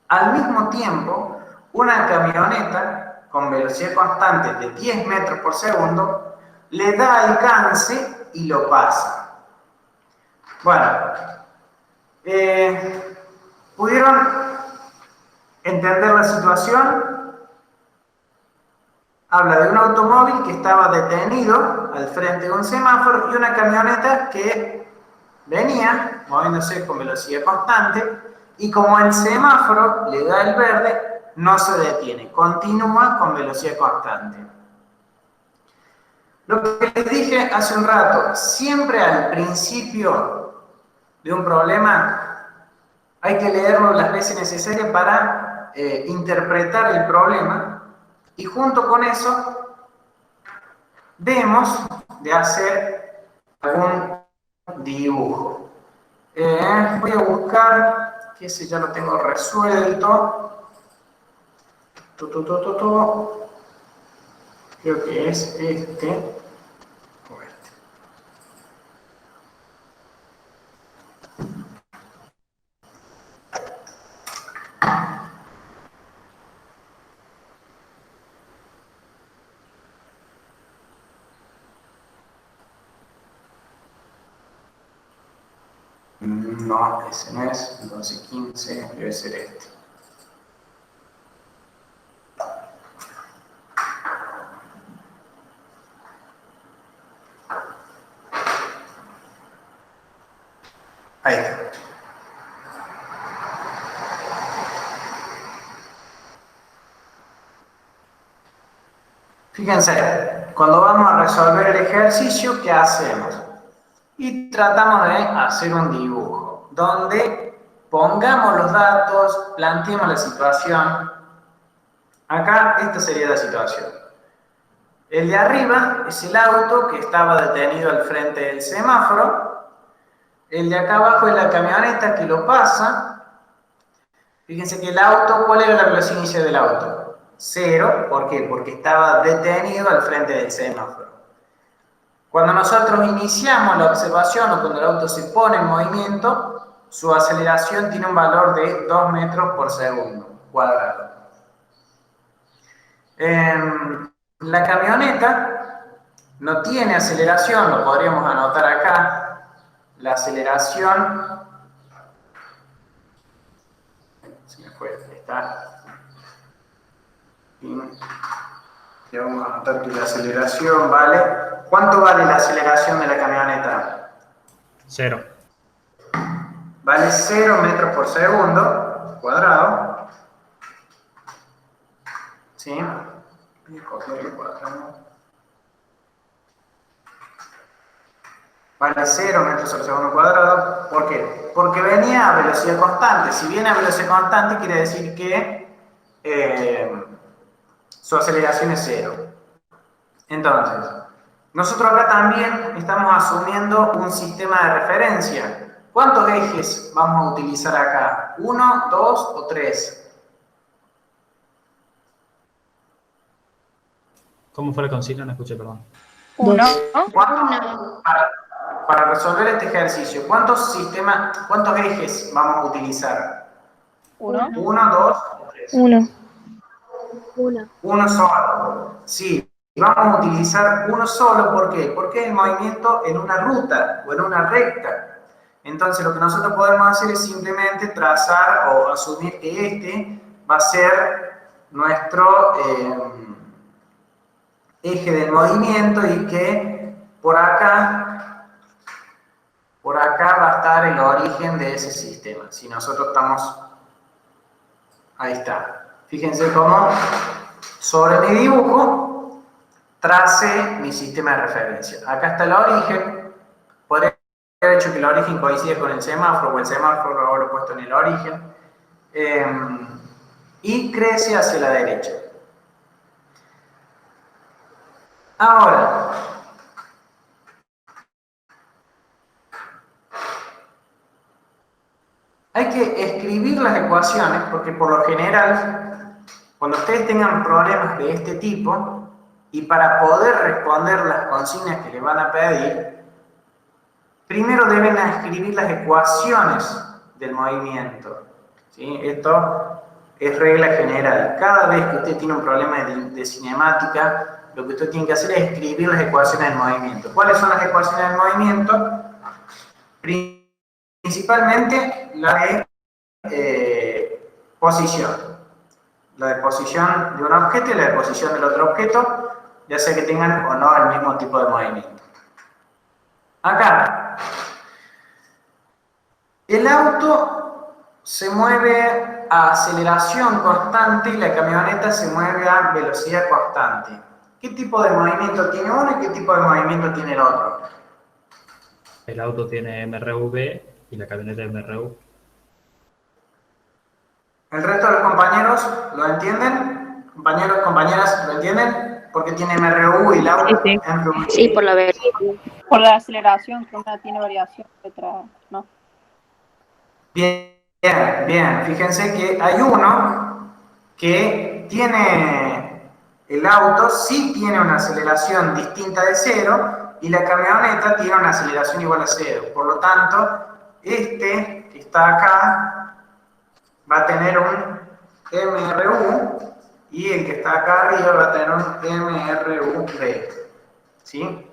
Al mismo tiempo, una camioneta con velocidad constante de 10 metros por segundo le da alcance y lo pasa. Bueno, ¿pudieron entender la situación? Habla de un automóvil que estaba detenido al frente de un semáforo y una camioneta que venía moviéndose con velocidad constante y como el semáforo le da el verde, no se detiene, continúa con velocidad constante. Lo que les dije hace un rato, siempre al principio de un problema hay que leerlo las veces necesarias para interpretar el problema. Y junto con eso, debemos de hacer algún dibujo. Voy a buscar, que ese ya lo tengo resuelto. Creo que es este o este. No, ese no es, entonces 15 debe ser este. Ahí está. Fíjense, cuando vamos a resolver el ejercicio, ¿qué hacemos? Y tratamos de hacer un dibujo, donde pongamos los datos, planteemos la situación. Acá, esta sería la situación. El de arriba es el auto que estaba detenido al frente del semáforo. El de acá abajo es la camioneta que lo pasa. Fíjense que el auto, ¿cuál era la velocidad inicial del auto? 0, ¿por qué? Porque estaba detenido al frente del semáforo. Cuando nosotros iniciamos la observación o cuando el auto se pone en movimiento, su aceleración tiene un valor de 2 metros por segundo cuadrado. La camioneta no tiene aceleración, lo podríamos anotar acá. La aceleración, se me fue, está. Y vamos a anotar que la aceleración vale. ¿Cuánto vale la aceleración de la camioneta? 0. Vale 0 metros por segundo cuadrado. ¿Sí? Voy a copiar el cuadrado. vale 0 metros sobre segundo cuadrado. ¿Por qué? Porque venía a velocidad constante. Si viene a velocidad constante, quiere decir que su aceleración es 0. Entonces, nosotros acá también estamos asumiendo un sistema de referencia. ¿Cuántos ejes vamos a utilizar acá? ¿1, 2 o 3? ¿Cómo fue la consigna? No escuché, perdón. Uno. Para resolver este ejercicio, ¿cuántos ejes vamos a utilizar? Uno. 1, 2 o 3. Uno solo. Sí, vamos a utilizar uno solo. ¿Por qué? Porque el movimiento en una ruta o en una recta. Entonces lo que nosotros podemos hacer es simplemente trazar o asumir que este va a ser nuestro eje del movimiento y que por acá va a estar el origen de ese sistema. Si nosotros estamos... Ahí está. Fíjense cómo sobre mi dibujo trace mi sistema de referencia. Acá está el origen. Podría haber hecho que el origen coincide con el semáforo o el semáforo lo habrá puesto en el origen. Y crece hacia la derecha. Ahora, hay que escribir las ecuaciones porque por lo general, cuando ustedes tengan problemas de este tipo y para poder responder las consignas que les van a pedir, primero deben escribir las ecuaciones del movimiento. ¿Sí? Esto es regla general. Cada vez que usted tiene un problema de cinemática, lo que usted tiene que hacer es escribir las ecuaciones del movimiento. ¿Cuáles son las ecuaciones del movimiento? Principalmente la de posición. La de posición de un objeto y la de posición del otro objeto, ya sea que tengan o no el mismo tipo de movimiento. Acá, el auto se mueve a aceleración constante y la camioneta se mueve a velocidad constante. ¿Qué tipo de movimiento tiene uno y qué tipo de movimiento tiene el otro? El auto tiene MRV y la camioneta MRU. ¿El resto de los compañeros lo entienden? ¿Compañeros, compañeras, lo entienden? Porque tiene MRU y el auto MRU. Sí, por la vez. Por la aceleración, que una tiene variación, otra no. Bien, bien. Fíjense que hay uno que tiene el auto, sí tiene una aceleración distinta de 0 y la camioneta tiene una aceleración igual a 0. Por lo tanto, este que está acá va a tener un MRU y el que está acá arriba va a tener un MRUB. ¿Sí?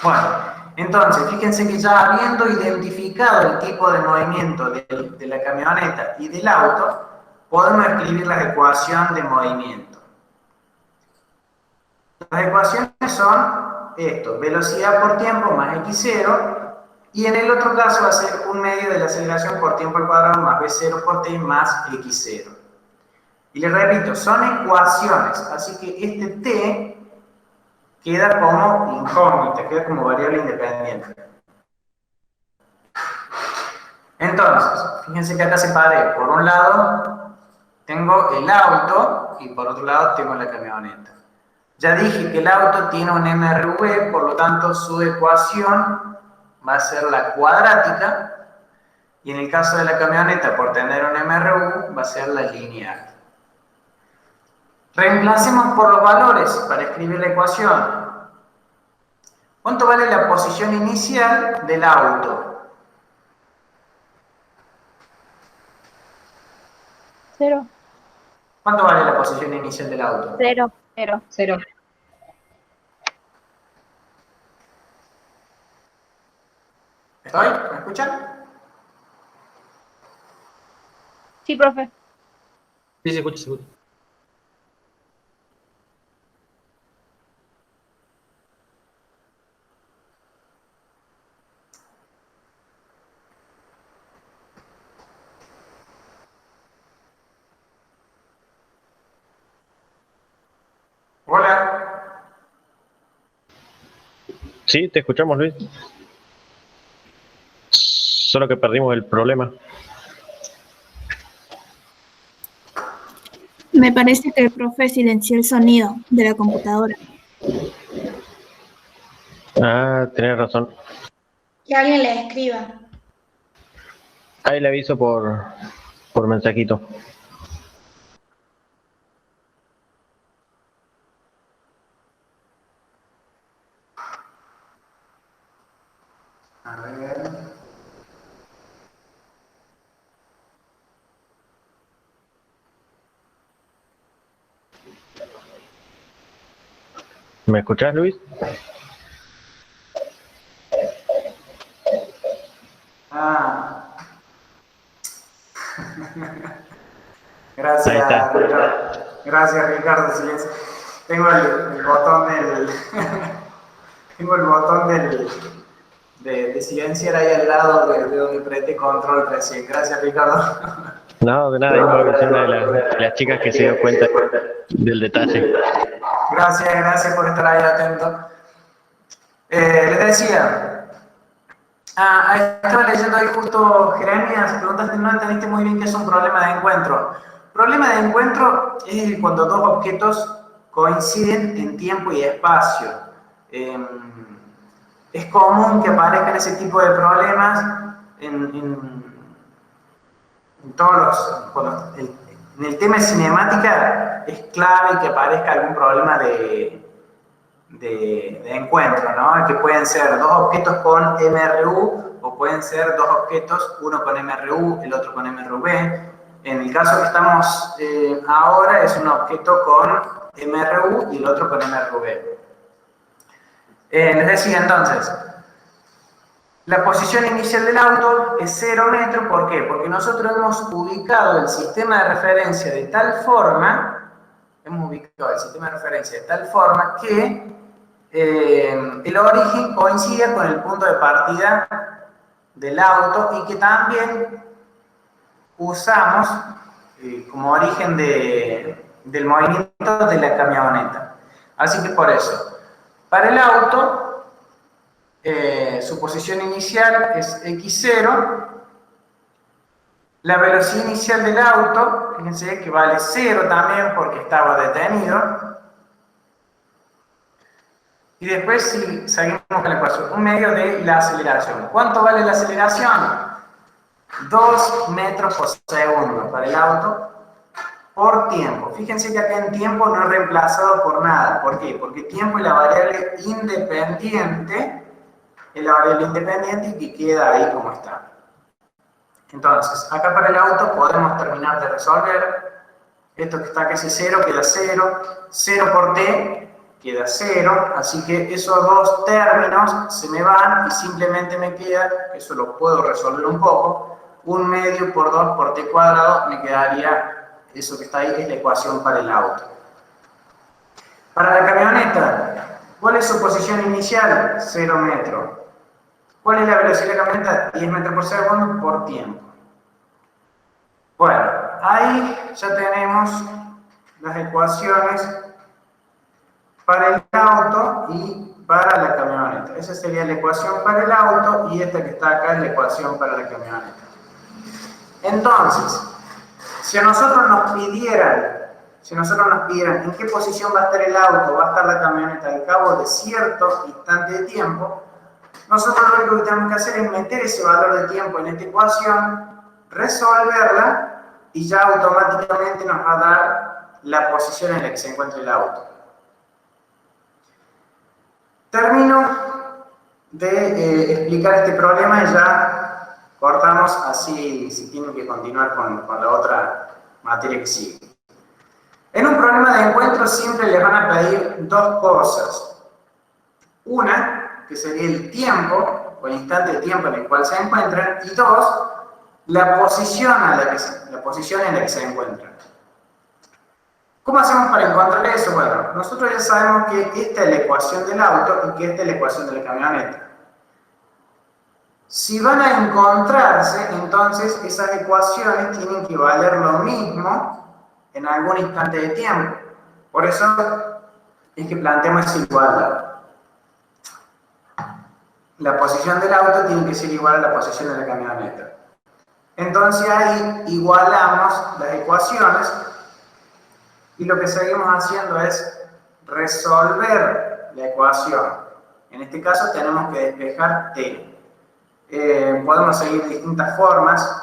Bueno, entonces, fíjense que ya habiendo identificado el tipo de movimiento de la camioneta y del auto, podemos escribir la ecuación de movimiento. Las ecuaciones son esto, velocidad por tiempo más x0, y en el otro caso va a ser un medio de la aceleración por tiempo al cuadrado más v0 por t más x0. Y les repito, son ecuaciones, así que este t queda como incógnita, queda como variable independiente. Entonces, fíjense que acá separé, por un lado tengo el auto y por otro lado tengo la camioneta. Ya dije que el auto tiene un MRV, por lo tanto su ecuación va a ser la cuadrática, y en el caso de la camioneta, por tener un MRU, va a ser la lineal. Reemplacemos por los valores para escribir la ecuación. ¿Cuánto vale la posición inicial del auto? 0. ¿Cuánto vale la posición inicial del auto? 0. 0. 0. ¿Estoy? ¿Me escuchan? Sí, profe. Sí, se escucha, se escucha. Hola. Sí, te escuchamos, Luis. solo que perdimos el problema. Me parece que el profe silenció el sonido de la computadora. Ah, tenés razón. Que alguien le escriba. Ahí le aviso por mensajito. A ver. ¿Me escuchás, Luis? Ah. Ahí está. Gracias, Ricardo. Gracias, Ricardo. Silencio. Tengo el botón del... tengo el botón de silenciar ahí al lado de donde apreté control recién. Gracias, Ricardo. No, de nada, igual que una de las chicas que se dio cuenta del detalle. Gracias por estar ahí atento. Les decía, ahí estaba leyendo ahí justo Jeremías, preguntaste, no entendiste muy bien qué es un problema de encuentro. Problema de encuentro es cuando dos objetos coinciden en tiempo y espacio. Es común que aparezcan ese tipo de problemas en todos los... en el tema de cinemática es clave que aparezca algún problema de encuentro, ¿no? Que pueden ser dos objetos con MRU o pueden ser dos objetos, uno con MRU, el otro con MRV. En el caso que estamos ahora es un objeto con MRU y el otro con MRV. Les decía entonces, la posición inicial del auto es 0 metros, ¿por qué? Porque nosotros hemos ubicado el sistema de referencia de tal forma, que el origen coincide con el punto de partida del auto y que también usamos como origen del movimiento de la camioneta. Así que por eso, para el auto, su posición inicial es x0, la velocidad inicial del auto, fíjense que vale 0 también porque estaba detenido. Y después, si seguimos con la ecuación, un medio de la aceleración. ¿Cuánto vale la aceleración? 2 metros por segundo para el auto por tiempo. Fíjense que acá en tiempo no es reemplazado por nada. ¿Por qué? Porque tiempo es la variable independiente, y que queda ahí como está. Entonces, acá para el auto podemos terminar de resolver. Esto que está casi 0 queda 0. 0 por t queda 0, así que esos dos términos se me van y simplemente me queda, eso lo puedo resolver un poco, 1 medio por 2 por t cuadrado, me quedaría, eso que está ahí es la ecuación para el auto. Para la camioneta, ¿cuál es su posición inicial? 0 metros. ¿Cuál es la velocidad de la camioneta? 10 metros por segundo por tiempo. Bueno, ahí ya tenemos las ecuaciones para el auto y para la camioneta. Esa sería la ecuación para el auto y esta que está acá es la ecuación para la camioneta. Entonces, si nosotros nos pidieran en qué posición va a estar el auto, va a estar la camioneta al cabo de cierto instante de tiempo, nosotros lo único que tenemos que hacer es meter ese valor de tiempo en esta ecuación, resolverla y ya automáticamente nos va a dar la posición en la que se encuentra el auto. Termino de explicar este problema y ya cortamos, así si tienen que continuar con la otra materia que sigue. En un problema de encuentro siempre les van a pedir dos cosas. Una, que sería el tiempo, o el instante de tiempo en el cual se encuentran, y dos, la posición en la que se encuentran. ¿Cómo hacemos para encontrar eso? Bueno, nosotros ya sabemos que esta es la ecuación del auto y que esta es la ecuación de la camioneta. Si van a encontrarse, entonces esas ecuaciones tienen que valer lo mismo en algún instante de tiempo. Por eso es que planteamos esa igualdad. la posición del auto tiene que ser igual a la posición de la camioneta. Entonces ahí igualamos las ecuaciones y lo que seguimos haciendo es resolver la ecuación. En este caso tenemos que despejar t. Podemos seguir distintas formas.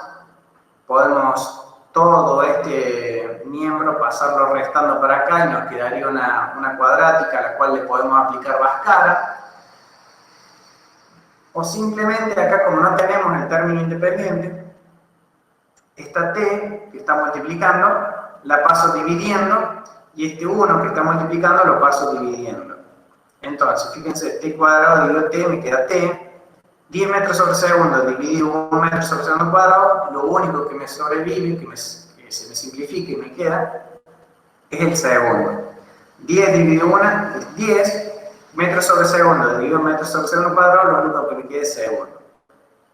Podemos todo este miembro pasarlo restando para acá y nos quedaría una cuadrática a la cual le podemos aplicar Bhaskara. O simplemente acá, como no tenemos el término independiente, esta t que está multiplicando la paso dividiendo y este 1 que está multiplicando lo paso dividiendo. Entonces, fíjense, t cuadrado dividido t me queda t, 10 metros sobre segundo dividido 1 metro sobre segundo cuadrado, lo único que me sobrevive, que se me simplifica y me queda, es el segundo. 10 dividido 1 es 10, metros sobre segundo dividido metros sobre segundo cuadrado, lo único que me queda es segundo.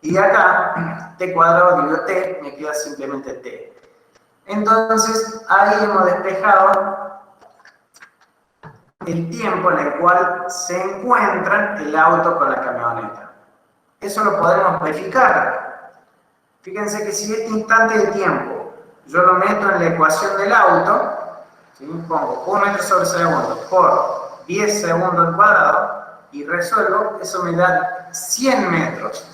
Y acá, t cuadrado dividido t, me queda simplemente t. Entonces, ahí hemos despejado el tiempo en el cual se encuentran el auto con la camioneta. Eso lo podemos verificar. Fíjense que si este instante de tiempo yo lo meto en la ecuación del auto, ¿sí? Pongo 1 metro sobre segundo por 10 segundos al cuadrado y resuelvo, eso me da 100 metros.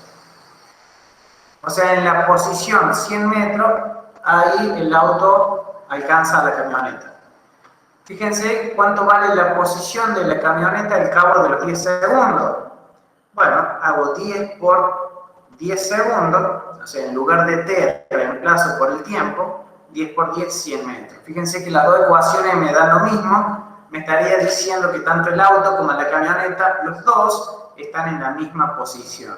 O sea, en la posición 100 metros, ahí el auto alcanza a la camioneta. Fíjense cuánto vale la posición de la camioneta al cabo de los 10 segundos. Bueno, hago 10 por 10 segundos, o sea, en lugar de t reemplazo por el tiempo, 10 por 10, 100 metros. Fíjense que las dos ecuaciones me dan lo mismo, me estaría diciendo que tanto el auto como la camioneta, los dos, están en la misma posición.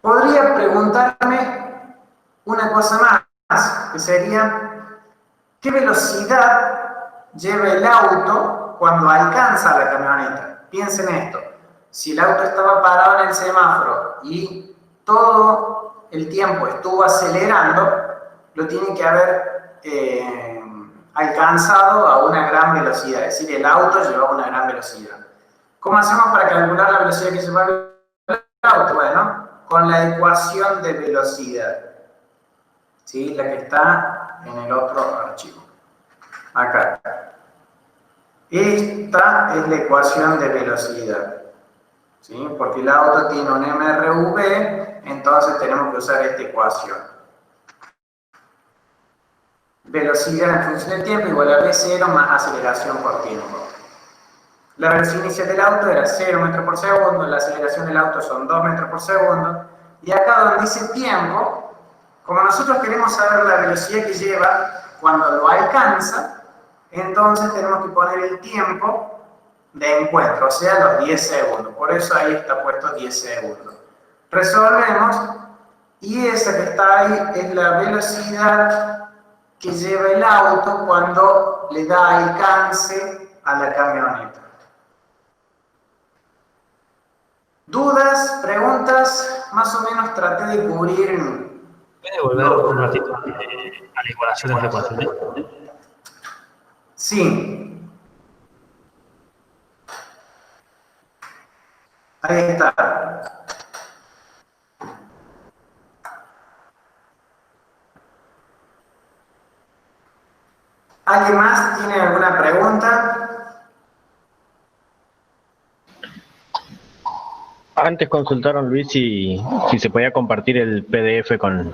Podría preguntarme una cosa más, que sería, ¿qué velocidad lleva el auto cuando alcanza a la camioneta? Piensen esto, si el auto estaba parado en el semáforo y todo el tiempo estuvo acelerando, lo tiene que haber alcanzado a una gran velocidad, es decir, el auto llevaba una gran velocidad. ¿Cómo hacemos para calcular la velocidad que lleva el auto? Bueno, con la ecuación de velocidad, ¿sí? La que está en el otro archivo. Acá. Esta es la ecuación de velocidad, ¿sí? Porque el auto tiene un MRV, entonces tenemos que usar esta ecuación. Velocidad en función del tiempo igual a V0 más aceleración por tiempo. La velocidad inicial del auto era 0 metros por segundo, la aceleración del auto son 2 metros por segundo, y acá donde dice tiempo, como nosotros queremos saber la velocidad que lleva cuando lo alcanza, entonces tenemos que poner el tiempo de encuentro, o sea, los 10 segundos. Por eso ahí está puesto 10 segundos. Resolvemos, y esa que está ahí es la velocidad que lleva el auto cuando le da alcance a la camioneta. ¿Dudas? ¿Preguntas? Más o menos traté de cubrir. ¿Puede volver un ratito a la igualación de las ecuaciones? Sí. Ahí está. ¿Alguien más tiene alguna pregunta? Antes consultaron, Luis, si se podía compartir el PDF con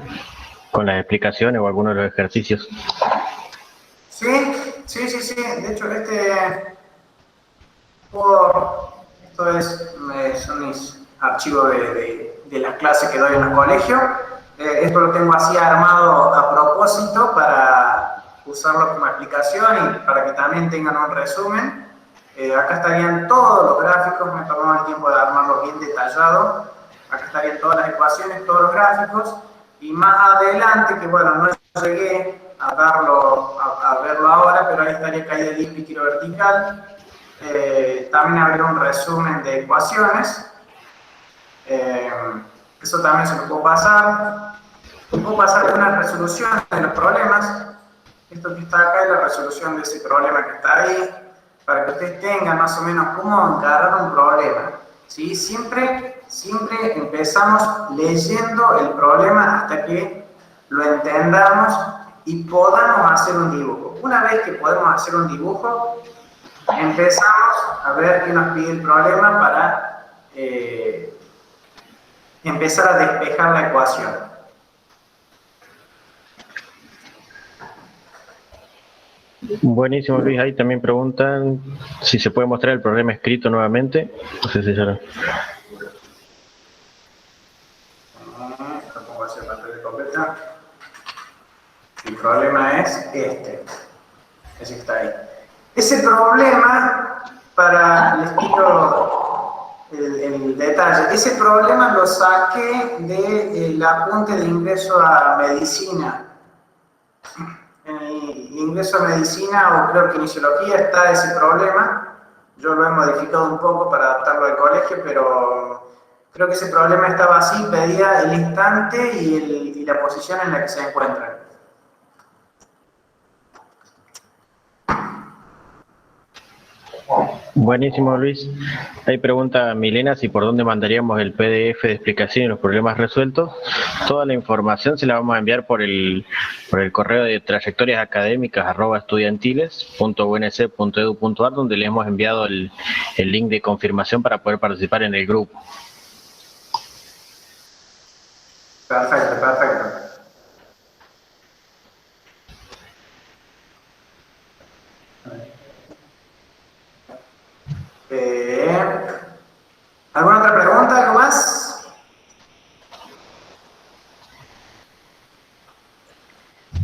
las explicaciones o algunos de los ejercicios. Sí. De hecho, son mis archivos de las clases que doy en los colegios. Esto lo tengo así armado a propósito para usarlo como explicación y para que también tengan un resumen. Acá estarían todos los gráficos, me tomó el tiempo de armarlo bien detallado. Acá estarían todas las ecuaciones, todos los gráficos. Y más adelante, que bueno, no llegué a verlo ahora, pero ahí estaría caída libre y giro vertical. También habría un resumen de ecuaciones. Eso también se lo puedo pasar. Puedo pasar una resolución de los problemas. Esto que está acá es la resolución de ese problema que está ahí. para que ustedes tengan más o menos cómo encarar un problema, ¿sí? Siempre empezamos leyendo el problema hasta que lo entendamos y podamos hacer un dibujo. Una vez que podemos hacer un dibujo, empezamos a ver qué nos pide el problema para empezar a despejar la ecuación. Buenísimo, Luis. Ahí también preguntan si se puede mostrar el problema escrito nuevamente. No sé si ya lo... El problema es este. Ese que está ahí. Ese problema, les tiro el detalle, ese problema lo saqué del apunte de ingreso a medicina. En el ingreso a medicina o creo que kinesiología está ese problema. Yo lo he modificado un poco para adaptarlo al colegio, pero creo que ese problema estaba así, pedía el instante y la posición en la que se encuentra. Buenísimo, Luis. Ahí pregunta Milena si por dónde mandaríamos el PDF de explicación y los problemas resueltos. Toda la información se la vamos a enviar por el correo de trayectoriasacadémicas@estudiantiles.unc.edu.ar, donde le hemos enviado el link de confirmación para poder participar en el grupo. Perfecto, perfecto. ¿Alguna otra pregunta? ¿Algo más?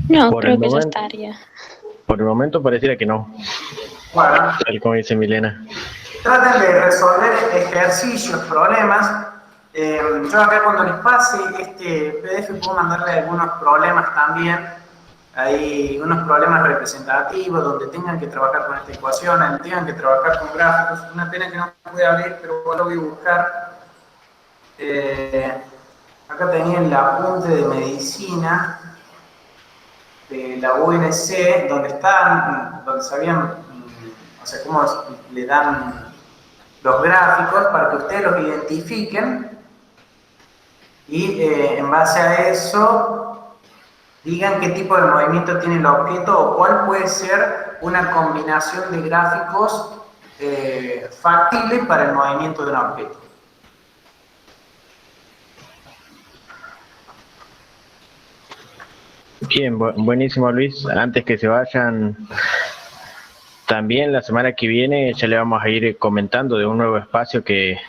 No, creo que ya estaría. Por el momento pareciera que no. Bueno. Tal como dice Milena. Traten de resolver ejercicios, problemas. Yo acá cuando les pase este PDF puedo mandarle algunos problemas también. Hay unos problemas representativos donde tengan que trabajar con esta ecuación, donde tengan que trabajar con gráficos. Una pena que no pude abrir, pero lo voy a buscar. Acá tenía el apunte de medicina de la UNC, donde sabían, o sea, cómo le dan los gráficos para que ustedes los identifiquen y en base a eso digan qué tipo de movimiento tiene el objeto o cuál puede ser una combinación de gráficos factible para el movimiento de un objeto. Bien, buenísimo, Luis. Antes que se vayan, también la semana que viene ya le vamos a ir comentando de un nuevo espacio que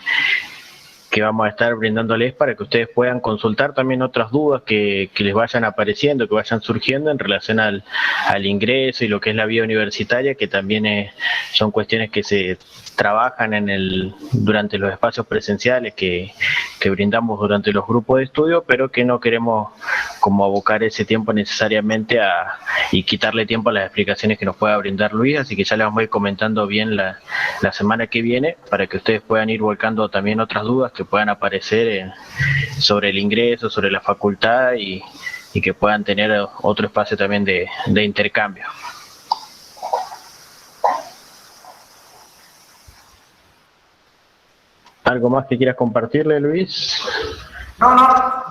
vamos a estar brindándoles para que ustedes puedan consultar también otras dudas que les vayan apareciendo, que vayan surgiendo en relación al ingreso y lo que es la vida universitaria, que también son cuestiones que se trabajan durante los espacios presenciales que brindamos durante los grupos de estudio, pero que no queremos como abocar ese tiempo necesariamente y quitarle tiempo a las explicaciones que nos pueda brindar Luis, así que ya les vamos a ir comentando bien la semana que viene para que ustedes puedan ir volcando también otras dudas que puedan aparecer sobre el ingreso, sobre la facultad y que puedan tener otro espacio también de intercambio. ¿Algo más que quieras compartirle, Luis? No,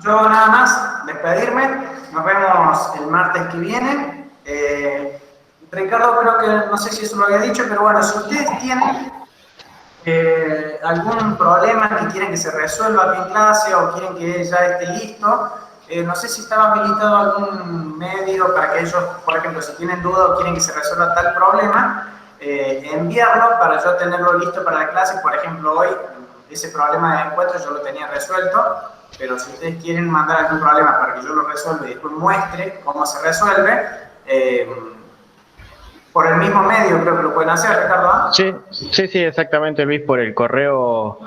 yo nada más despedirme. Nos vemos el martes que viene. Ricardo, creo que no sé si eso lo había dicho, pero bueno, si ustedes tienen algún problema que quieren que se resuelva aquí en clase o quieren que ya esté listo, no sé si estaba habilitado algún medio para que ellos, por ejemplo, si tienen duda o quieren que se resuelva tal problema, enviarlo para yo tenerlo listo para la clase. Por ejemplo, hoy ese problema de encuentro yo lo tenía resuelto, pero si ustedes quieren mandar algún problema para que yo lo resuelva y después muestre cómo se resuelve, por el mismo medio creo que lo pueden hacer, Ricardo. Sí, exactamente, Luis, por el correo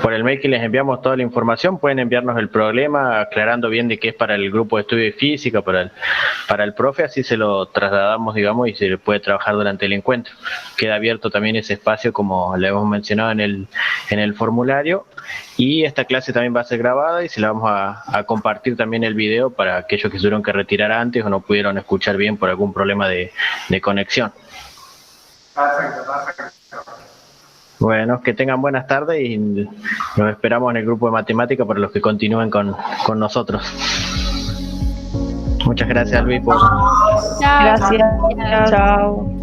por el mail que les enviamos toda la información, pueden enviarnos el problema aclarando bien de qué es para el grupo de estudio de física, para el profe, así se lo trasladamos, digamos, y se le puede trabajar durante el encuentro. Queda abierto también ese espacio, como le hemos mencionado en el formulario, y esta clase también va a ser grabada y se la vamos a compartir también el video para aquellos que tuvieron que retirar antes o no pudieron escuchar bien por algún problema de conexión. Perfecto. Bueno, que tengan buenas tardes y nos esperamos en el grupo de matemática para los que continúen con nosotros. Muchas gracias, Luis, por... Gracias. Chao.